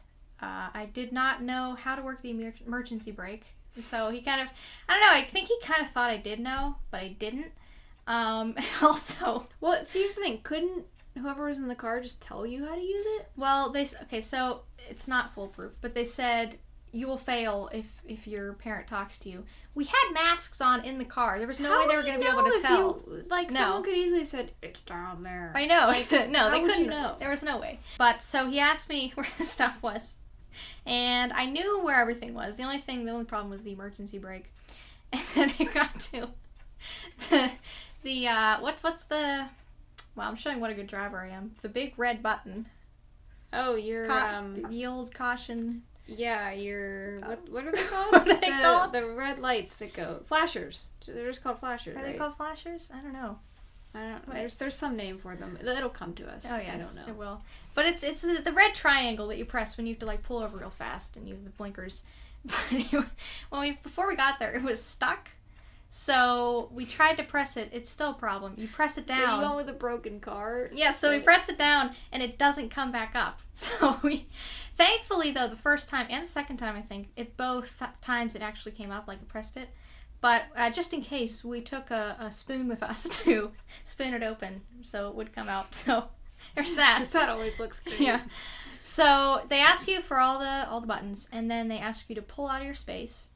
I did not know how to work the emergency brake. So he kind of, I don't know, I think he kind of thought I did know, but I didn't. And also... Well, see, here's the thing. Couldn't whoever was in the car just tell you how to use it? Well, okay, so it's not foolproof, but they said you will fail if your parent talks to you. We had masks on in the car. There was no way they were going to be able to tell. Someone could easily have said, it's down there. I know. No, they couldn't. You know? There was no way. But so he asked me where the stuff was. And I knew where everything was. The only problem was the emergency brake. And then it got to what's the, well, I'm showing what a good driver I am. The big red button. Oh, your yield, caution. Yeah, your what are they called? What are they called? The red lights that go flashers. They're just called flashers. Are they called flashers? I don't know. I don't know. There's some name for them. It'll come to us. Oh yes, I don't know. It will. But it's the red triangle that you press when you have to like pull over real fast and you have the blinkers. But before we got there, it was stuck. So we tried to press it. It's still a problem. You press it down. So you went with a broken car? Yeah, so we press it down and it doesn't come back up. So thankfully though, the first time and the second time, I think, both times it actually came up, like I pressed it. But just in case, we took a spoon with us to spoon it open so it would come out. So there's that. Because that always looks great. Yeah. So they ask you for all the buttons, and then they ask you to pull out of your space,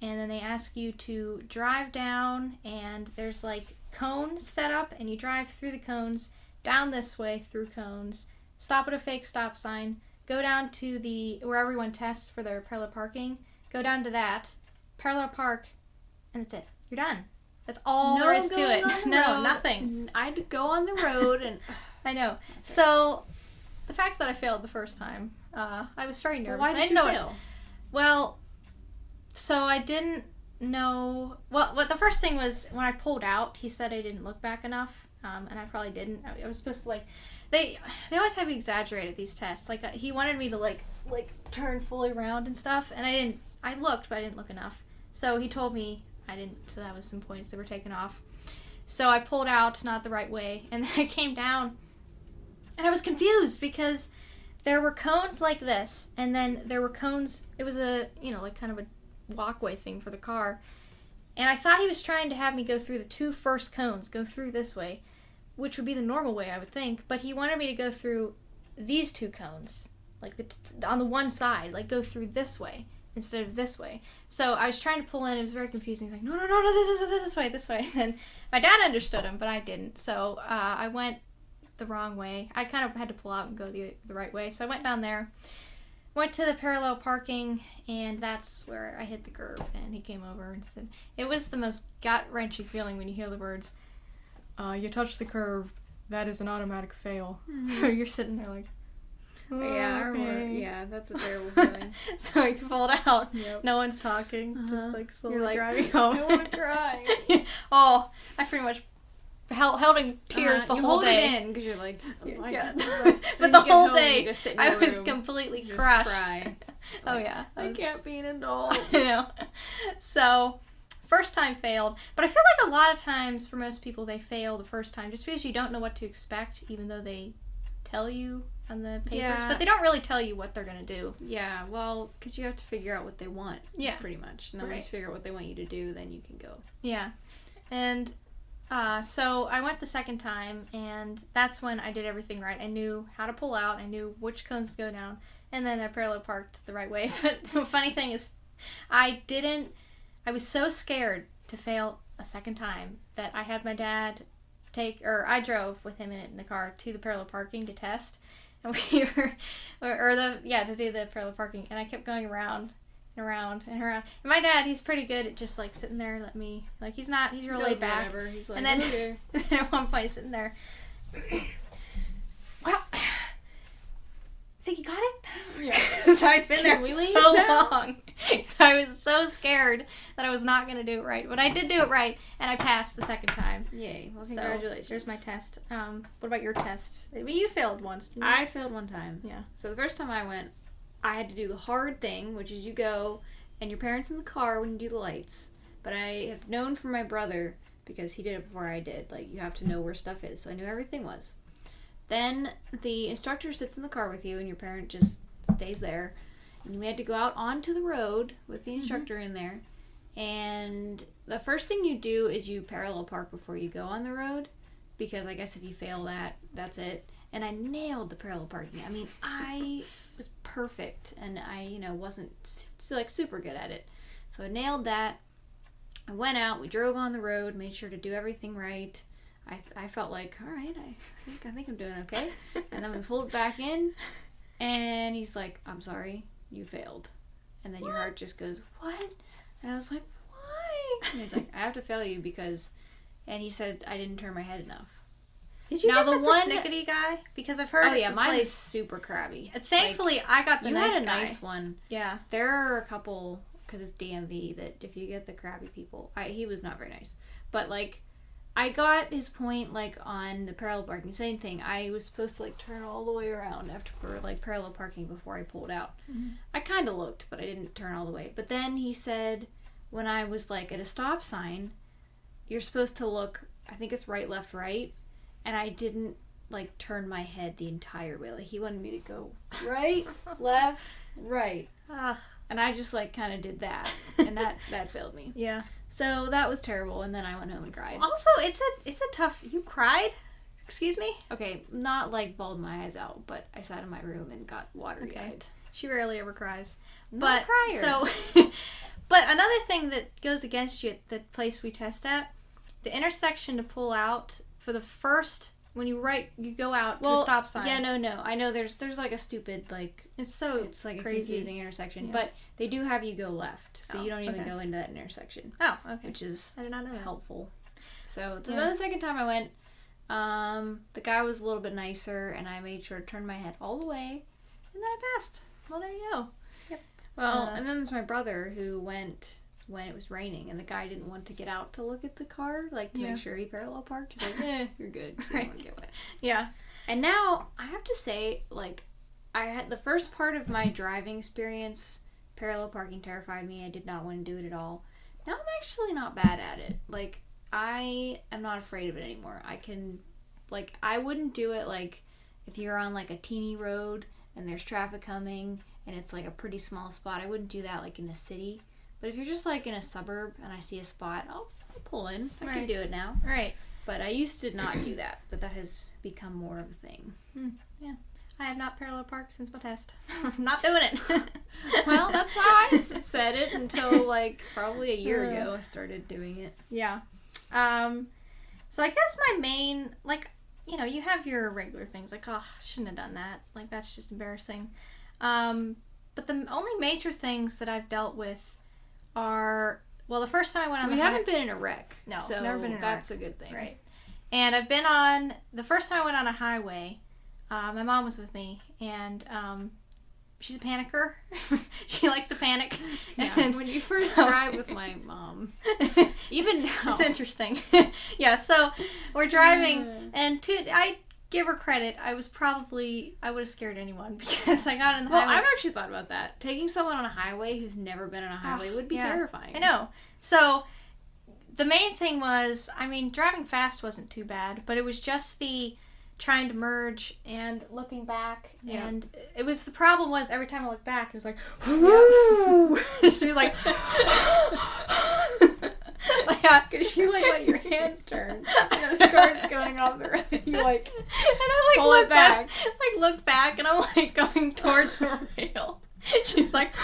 and then they ask you to drive down, and there's like cones set up, and you drive through the cones, down this way through cones, stop at a fake stop sign, go down to where everyone tests for their parallel parking, go down to that, parallel park, and that's it. You're done. That's all there is to it. No, nothing. I had to go on the road and... I know. Okay. So, the fact that I failed the first time, I was very nervous. Well, why did you fail? Well, so I didn't know... Well, the first thing was, when I pulled out, he said I didn't look back enough, and I probably didn't. I was supposed to, like... They always have you exaggerate at these tests. Like, he wanted me to, like turn fully around and stuff, and I didn't... I looked, but I didn't look enough. So, he told me... I didn't, so that was some points that were taken off. So I pulled out not the right way, and then I came down, and I was confused because there were cones like this, and then there were cones, it was a, like kind of a walkway thing for the car, and I thought he was trying to have me go through the two first cones, go through this way, which would be the normal way, I would think, but he wanted me to go through these two cones, like on the one side, like go through this way. Instead of this way. So I was trying to pull in, it was very confusing. He's like, no, this way. And my dad understood him, but I didn't. So I went the wrong way. I kind of had to pull out and go the right way. So I went down there, went to the parallel parking, and that's where I hit the curb. And he came over and said, it was the most gut-wrenching feeling when you hear the words, you touched the curb, that is an automatic fail. Mm-hmm. You're sitting there like, oh, yeah, that's a terrible feeling. So you pulled out. Yep. No one's talking. Just like slowly You're driving home. I want to cry. Oh, I pretty much held in tears the whole day. You hold it in because you're like, oh my God. But the whole day, I was completely crushed. Cry. Oh yeah, I can't be an adult. I know. So first time failed, but I feel like a lot of times for most people they fail the first time just because you don't know what to expect, even though they tell you on the papers, but they don't really tell you what they're going to do. Yeah, well, because you have to figure out what they want, pretty much. And then once you figure out what they want you to do, then you can go. Yeah. And so I went the second time, and that's when I did everything right. I knew how to pull out, I knew which cones to go down, and then I parallel parked the right way. But the funny thing is, I was so scared to fail a second time that I had my dad I drove with him in the car to the parallel parking to test. And we were, to do the parallel parking. And I kept going around and around and around. And my dad, he's pretty good at just, like, sitting there and let me, like, he's real laid back. Whatever. He's like, and then, okay. at one point, he's sitting there. Well, think you got it? Yeah. So I'd been there so long. So I was so scared that I was not going to do it right. But I did do it right, and I passed the second time. Yay. Well, congratulations. So, there's my test. What about your test? You failed once, didn't you? I failed one time. Yeah. So the first time I went, I had to do the hard thing, which is you go, and your parents in the car when you do the lights. But I have known from my brother, because he did it before I did, like, you have to know where stuff is. So I knew everything was. Then the instructor sits in the car with you, and your parent just stays there. And we had to go out onto the road with the instructor in there. And the first thing you do is you parallel park before you go on the road. Because I guess if you fail that, that's it. And I nailed the parallel parking. I mean, I was perfect. And I, wasn't super good at it. So I nailed that. I went out. We drove on the road. Made sure to do everything right. I felt like, all right, I think I'm doing okay. And then we pulled back in. And he's like, I'm sorry. You failed. And then your heart just goes, what? And I was like, why? And he's like, I have to fail you because... And he said I didn't turn my head enough. Did you get the persnickety guy? Because I've heard Oh, yeah, mine was super crabby. Thankfully, I got the nice guy. You had a nice one. Yeah. There are a couple, because it's DMV, that if you get the crabby people... he was not very nice. But, like... I got his point, like, on the parallel parking. Same thing. I was supposed to, like, turn all the way around for parallel parking before I pulled out. Mm-hmm. I kind of looked, but I didn't turn all the way. But then he said when I was, like, at a stop sign, you're supposed to look, I think it's right, left, right. And I didn't, like, turn my head the entire way. Like, he wanted me to go right, left, right. And I just, like, kind of did that. And that failed me. Yeah. So that was terrible, and then I went home and cried. Also, it's a tough... You cried? Excuse me? Okay, not like bawled my eyes out, but I sat in my room and got watery-eyed. Okay. She rarely ever cries. Not crier. So, but another thing that goes against you at the place we test at, the intersection to pull out for the first... When you go out to the stop sign. Yeah, no. I know there's like a stupid, like... It's like crazy. A confusing intersection. Yeah. But they do have you go left. So you don't even go into that intersection. Oh, okay. Which is I did not know helpful. So then the second time I went, the guy was a little bit nicer, and I made sure to turn my head all the way, and then I passed. Well, there you go. Yep. Well, and then there's my brother who went... when it was raining, and the guy didn't want to get out to look at the car, like, to make sure he parallel parked. He's like, you're good, because you don't want to get wet. Yeah. And now, I have to say, like, I had the first part of my driving experience, parallel parking terrified me. I did not want to do it at all. Now I'm actually not bad at it. Like, I am not afraid of it anymore. I can, like, I wouldn't do it, like, if you're on, like, a teeny road, and there's traffic coming, and it's, like, a pretty small spot. I wouldn't do that, like, in a city. But if you're just, like, in a suburb and I see a spot, I'll pull in. I can do it now. Right. But I used to not do that. But that has become more of a thing. Yeah. I have not parallel parked since my test. I'm not doing it. Well, that's why I said it until, like, probably a year ago I started doing it. Yeah. So I guess my main, like, you have your regular things. Like, oh, I shouldn't have done that. Like, that's just embarrassing. But the only major things that I've dealt with are, well, the first time I went on We haven't been in a wreck. No, so never been in a that's wreck. a good thing. Right. And I've been on, the first time I went on a highway, my mom was with me, and she's a panicker. She likes to panic. Yeah, and when you first drive with my mom, even now. It's interesting. Yeah, so we're driving, and I give her credit, I would have scared anyone because I got in the highway. Well, I've actually thought about that. Taking someone on a highway who's never been on a highway would be terrifying. I know. So, the main thing was, I mean, driving fast wasn't too bad, but it was just the trying to merge and looking back. Yeah. And it was, the problem was every time I looked back, it was like, whoo! She was like, Because you like let your hands turn. And the car's going off the road. You like and I like pull it looked back. looked back, and I'm like going towards the rail. She's like,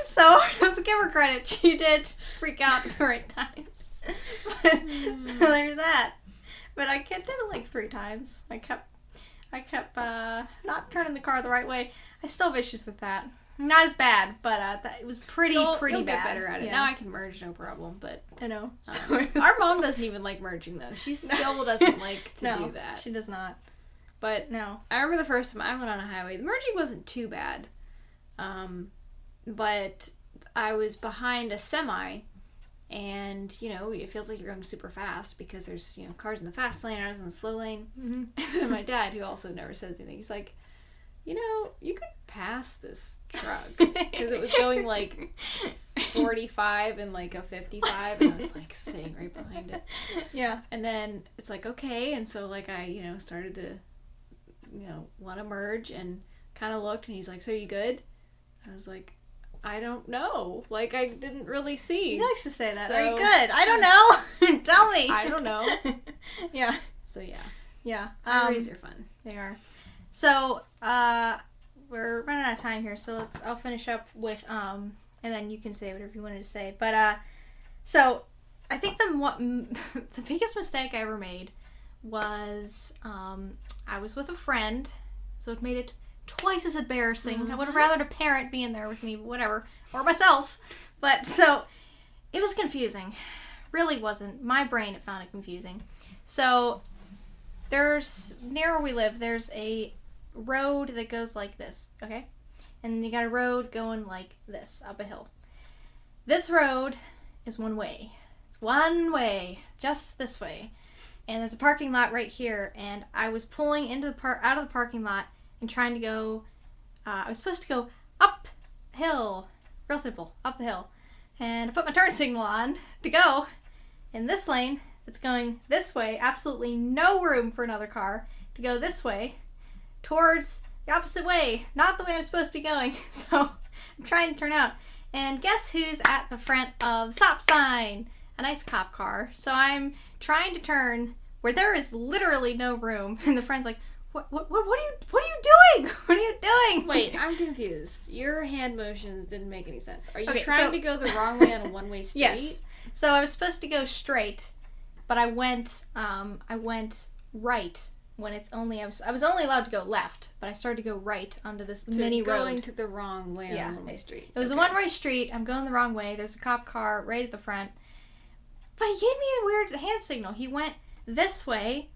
so let's give her credit. She did freak out at the right times. So there's that. But I did it like 3 times. I kept not turning the car the right way. I still have issues with that. Not as bad, but it was pretty you'll bad. get better at it. Yeah. Now I can merge, no problem. But I know. our mom doesn't even like merging though. She still doesn't like to do that. She does not. But no. I remember the first time I went on a highway. The merging wasn't too bad, but I was behind a semi, and it feels like you're going super fast because there's cars in the fast lane and I was in the slow lane. Mm-hmm. And then my dad, who also never says anything, he's like, you could pass this truck because it was going like 45 and like a 55, and I was like sitting right behind it. Yeah. And then it's like, okay, and so like I started to want to merge and kind of looked, and he's like, so you good? I was like, I don't know, like I didn't really see. He likes to say that. So, Are you good? I don't know. Tell me. I don't know. Yeah. So Yeah. Highways are fun. They are. So, we're running out of time here, so I'll finish up with, and then you can say whatever you wanted to say. But, so, I think the biggest mistake I ever made was, I was with a friend, so it made it twice as embarrassing. Mm-hmm. I would have rather a parent be in there with me, but whatever, or myself. But, so, it was confusing. Really wasn't. My brain found it confusing. So, near where we live, there's a road that goes like this, okay? And you got a road going like this, up a hill. This road is one way. It's one way, just this way. And there's a parking lot right here, and I was pulling into out of the parking lot and trying to go, I was supposed to go uphill. Real simple, up the hill. And I put my turn signal on to go in this lane. It's going this way, absolutely no room for another car to go this way, towards the opposite way, not the way I'm supposed to be going. So I'm trying to turn out. And guess who's at the front of the stop sign? A nice cop car. So I'm trying to turn where there is literally no room, and the friend's like, what are you doing? What are you doing? Wait, I'm confused. Your hand motions didn't make any sense. Are you Okay, trying to go the wrong way on a one-way street? Yes. So I was supposed to go straight, but I went right when it's only I was only allowed to go left, but I started to go right onto this mini road. Going to the wrong way on a one-way street. It was a one-way street. I'm going the wrong way. There's a cop car right at the front. But he gave me a weird hand signal. He went this way.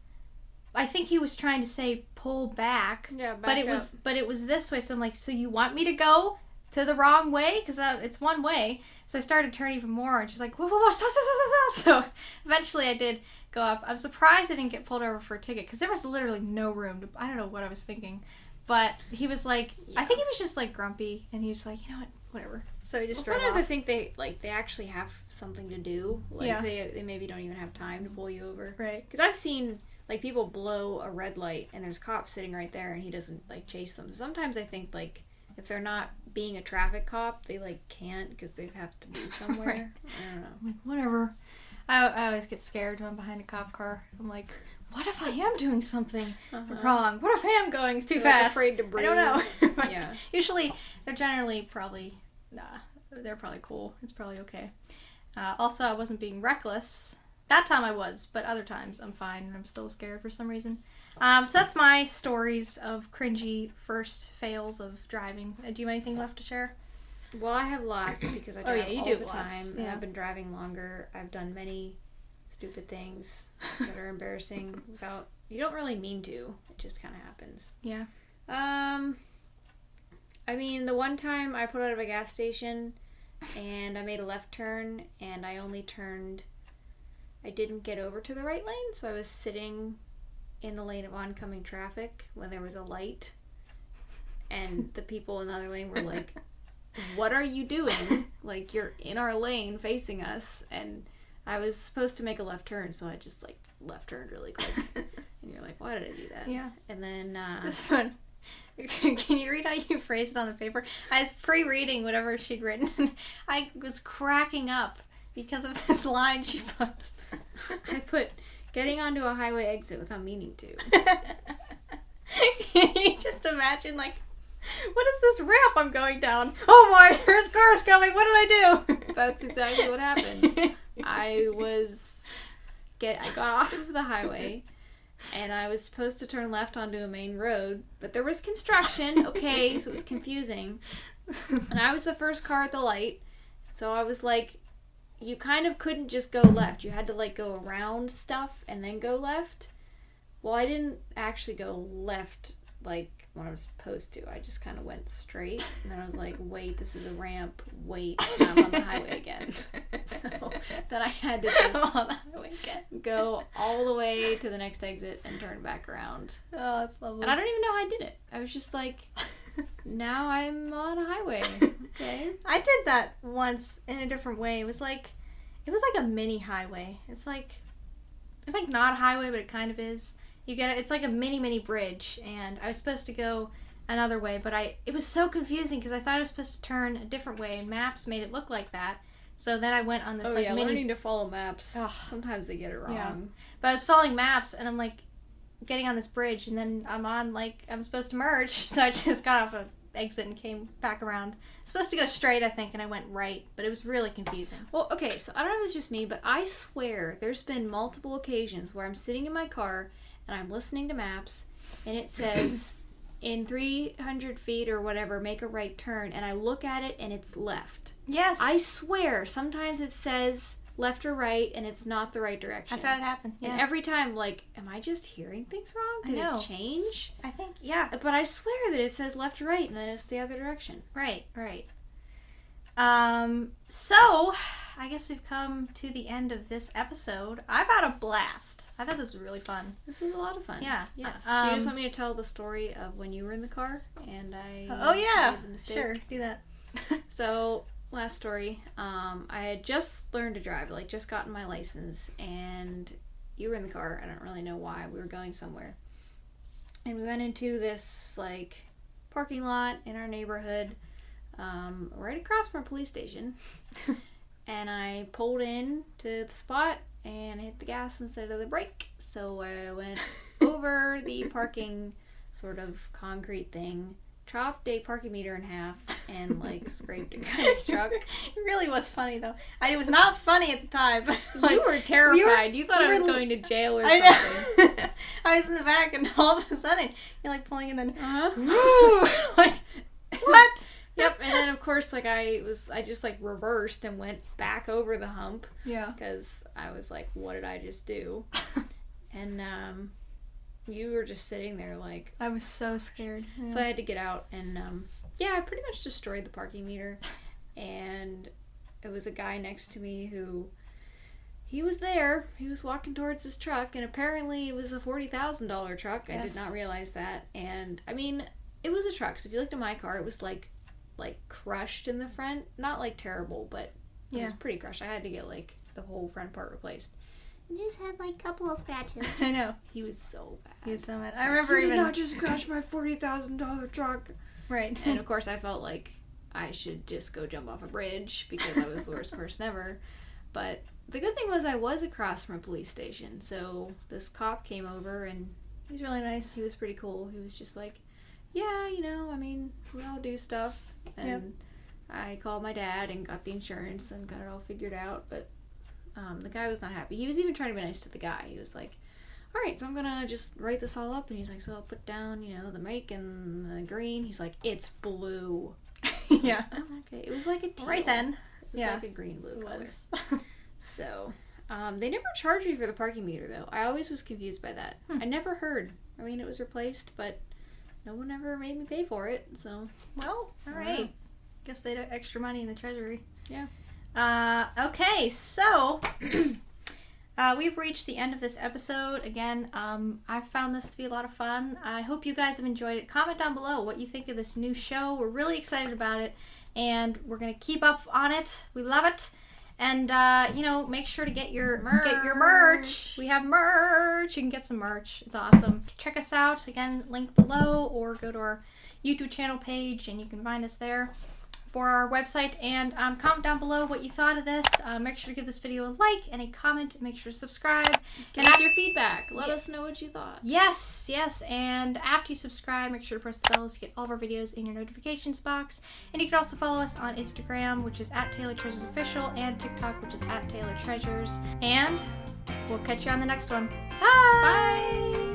I think he was trying to say pull back. Yeah, but it was this way. So I'm like, so you want me to go to the wrong way? Because it's one way. So I started to turn even more, and she's like, whoa, stop. So eventually I did go up. I'm surprised I didn't get pulled over for a ticket, because there was literally no room. I don't know what I was thinking. But he was like, I think he was just like grumpy, and he was like, you know what, whatever. So he just drove sometimes off. I think they actually have something to do. Like Yeah. they maybe don't even have time to pull you over. Right. Because I've seen like people blow a red light and there's cops sitting right there and he doesn't like chase them. Sometimes I think like if they're not being a traffic cop, they like can't because they have to be somewhere. Right. I don't know. I'm like, whatever. I always get scared when I'm behind a cop car. I'm like, what if I am doing something wrong? What if I am going too You're, fast? Like, afraid to breathe. I don't know. Yeah. Usually, they're generally probably, they're probably cool. It's probably okay. Also, I wasn't being reckless. That time I was, but other times I'm fine and I'm still scared for some reason. So that's my stories of cringy first fails of driving. Do you have anything left to share? Well, I have lots because I drive you all do the have lots. time. Yeah. And I've been driving longer. I've done many stupid things that are embarrassing without... You don't really mean to. It just kind of happens. Yeah. I mean, the one time I pulled out of a gas station and I made a left turn and I only turned... I didn't get over to the right lane, so I was sitting in the lane of oncoming traffic when there was a light. And the people in the other lane were like... What are you doing? Like, you're in our lane facing us. And I was supposed to make a left turn, so I just, like, left turned really quick. And you're like, why did I do that? Yeah. And then, This one. Can you read how you phrased it on the paper? I was pre-reading whatever she'd written. I was cracking up because of this line she put. I put, getting onto a highway exit without meaning to. Can you just imagine, like, what is this ramp I'm going down? Oh my, there's cars coming. What did I do? That's exactly what happened. I got off of the highway, and I was supposed to turn left onto a main road, but there was construction, okay, so it was confusing. And I was the first car at the light, so I was like, you kind of couldn't just go left. You had to, like, go around stuff and then go left. Well, I didn't actually go left, like, when I was supposed to. I just kind of went straight, and then I was like, wait, this is a ramp, wait, and I'm on the highway again. So then I had to just go all the way to the next exit and turn back around. Oh, that's lovely. And I don't even know how I did it. I was just like, now I'm on a highway. Okay. I did that once in a different way. It was like a mini highway. It's like not a highway, but it kind of is. You get it. It's like a mini bridge, and I was supposed to go another way, but it was so confusing because I thought I was supposed to turn a different way, and maps made it look like that. So then I went on this mini. Learning to follow maps. Ugh. Sometimes they get it wrong. Yeah. But I was following maps, and I'm like getting on this bridge, and then I'm supposed to merge, so I just got off an exit and came back around. I was supposed to go straight, I think, and I went right, but it was really confusing. Well, okay, so I don't know if it's just me, but I swear there's been multiple occasions where I'm sitting in my car and I'm listening to maps, and it says, in 300 feet or whatever, make a right turn, and I look at it, and it's left. Yes. I swear, sometimes it says left or right, and it's not the right direction. I've had it happen, yeah. And every time, like, am I just hearing things wrong? Did it change? I think, yeah. But I swear that it says left or right, and then it's the other direction. Right. So, I guess we've come to the end of this episode. I've had a blast. I thought this was really fun. This was a lot of fun. Yeah. Yes. Do you just want me to tell the story of when you were in the car and I made the mistake? Sure, do that. So, last story. I had just learned to drive, like just gotten my license, and you were in the car. I don't really know why. We were going somewhere. And we went into this, like, parking lot in our neighborhood, right across from a police station. And I pulled in to the spot and hit the gas instead of the brake. So I went over the parking sort of concrete thing, chopped a parking meter in half, and like scraped a guy's truck. It really was funny though. It was not funny at the time. Like, you were terrified. You thought I was going to jail or something. I was in the back, and all of a sudden you're like pulling in, and like, what? Yep, and then of course, like, I just like reversed and went back over the hump. Yeah. Because I was like, what did I just do? And you were just sitting there like. I was so scared. Yeah. So I had to get out, and I pretty much destroyed the parking meter. And it was a guy next to me who, he was there. He was walking towards his truck, and apparently it was a $40,000 truck. Yes. I did not realize that. And I mean, it was a truck. So if you looked at my car, it was like crushed in the front. Not like terrible, but it was pretty crushed. I had to get like the whole front part replaced. And his had like a couple of scratches. I know. He was so bad. He was so mad. So I remember he did not just crash my $40,000 truck. Right. And of course I felt like I should just go jump off a bridge because I was the worst person ever. But the good thing was I was across from a police station. So this cop came over, and he's really nice. He was pretty cool. He was just like, yeah, I mean, we all do stuff. And I called my dad and got the insurance and got it all figured out. But the guy was not happy. He was even trying to be nice to the guy. He was like, all right, so I'm going to just write this all up. And he's like, so I'll put down, the make and the green. He's like, it's blue. Yeah. Like, oh, okay. It was like a teal. Right then. It was like a green-blue color. So, they never charged me for the parking meter, though. I always was confused by that. I never heard. I mean, it was replaced, but no one ever made me pay for it, so. Well, all right. Guess they had extra money in the treasury. Yeah. Okay, so we've reached the end of this episode. Again, I found this to be a lot of fun. I hope you guys have enjoyed it. Comment down below what you think of this new show. We're really excited about it, and we're going to keep up on it. We love it. And make sure to get your merch. We have merch. You can get some merch. It's awesome. Check us out again. Link below, or go to our YouTube channel page, and you can find us there for our website. And comment down below what you thought of this. Make sure to give this video a like and a comment. Make sure to subscribe. Give us your feedback. Let us know what you thought. Yes. And after you subscribe, make sure to press the bell to get all of our videos in your notifications box. And you can also follow us on Instagram, which is @TaylorTreasuresOfficial, and TikTok, which is @TaylorTreasures. And we'll catch you on the next one. Bye. Bye.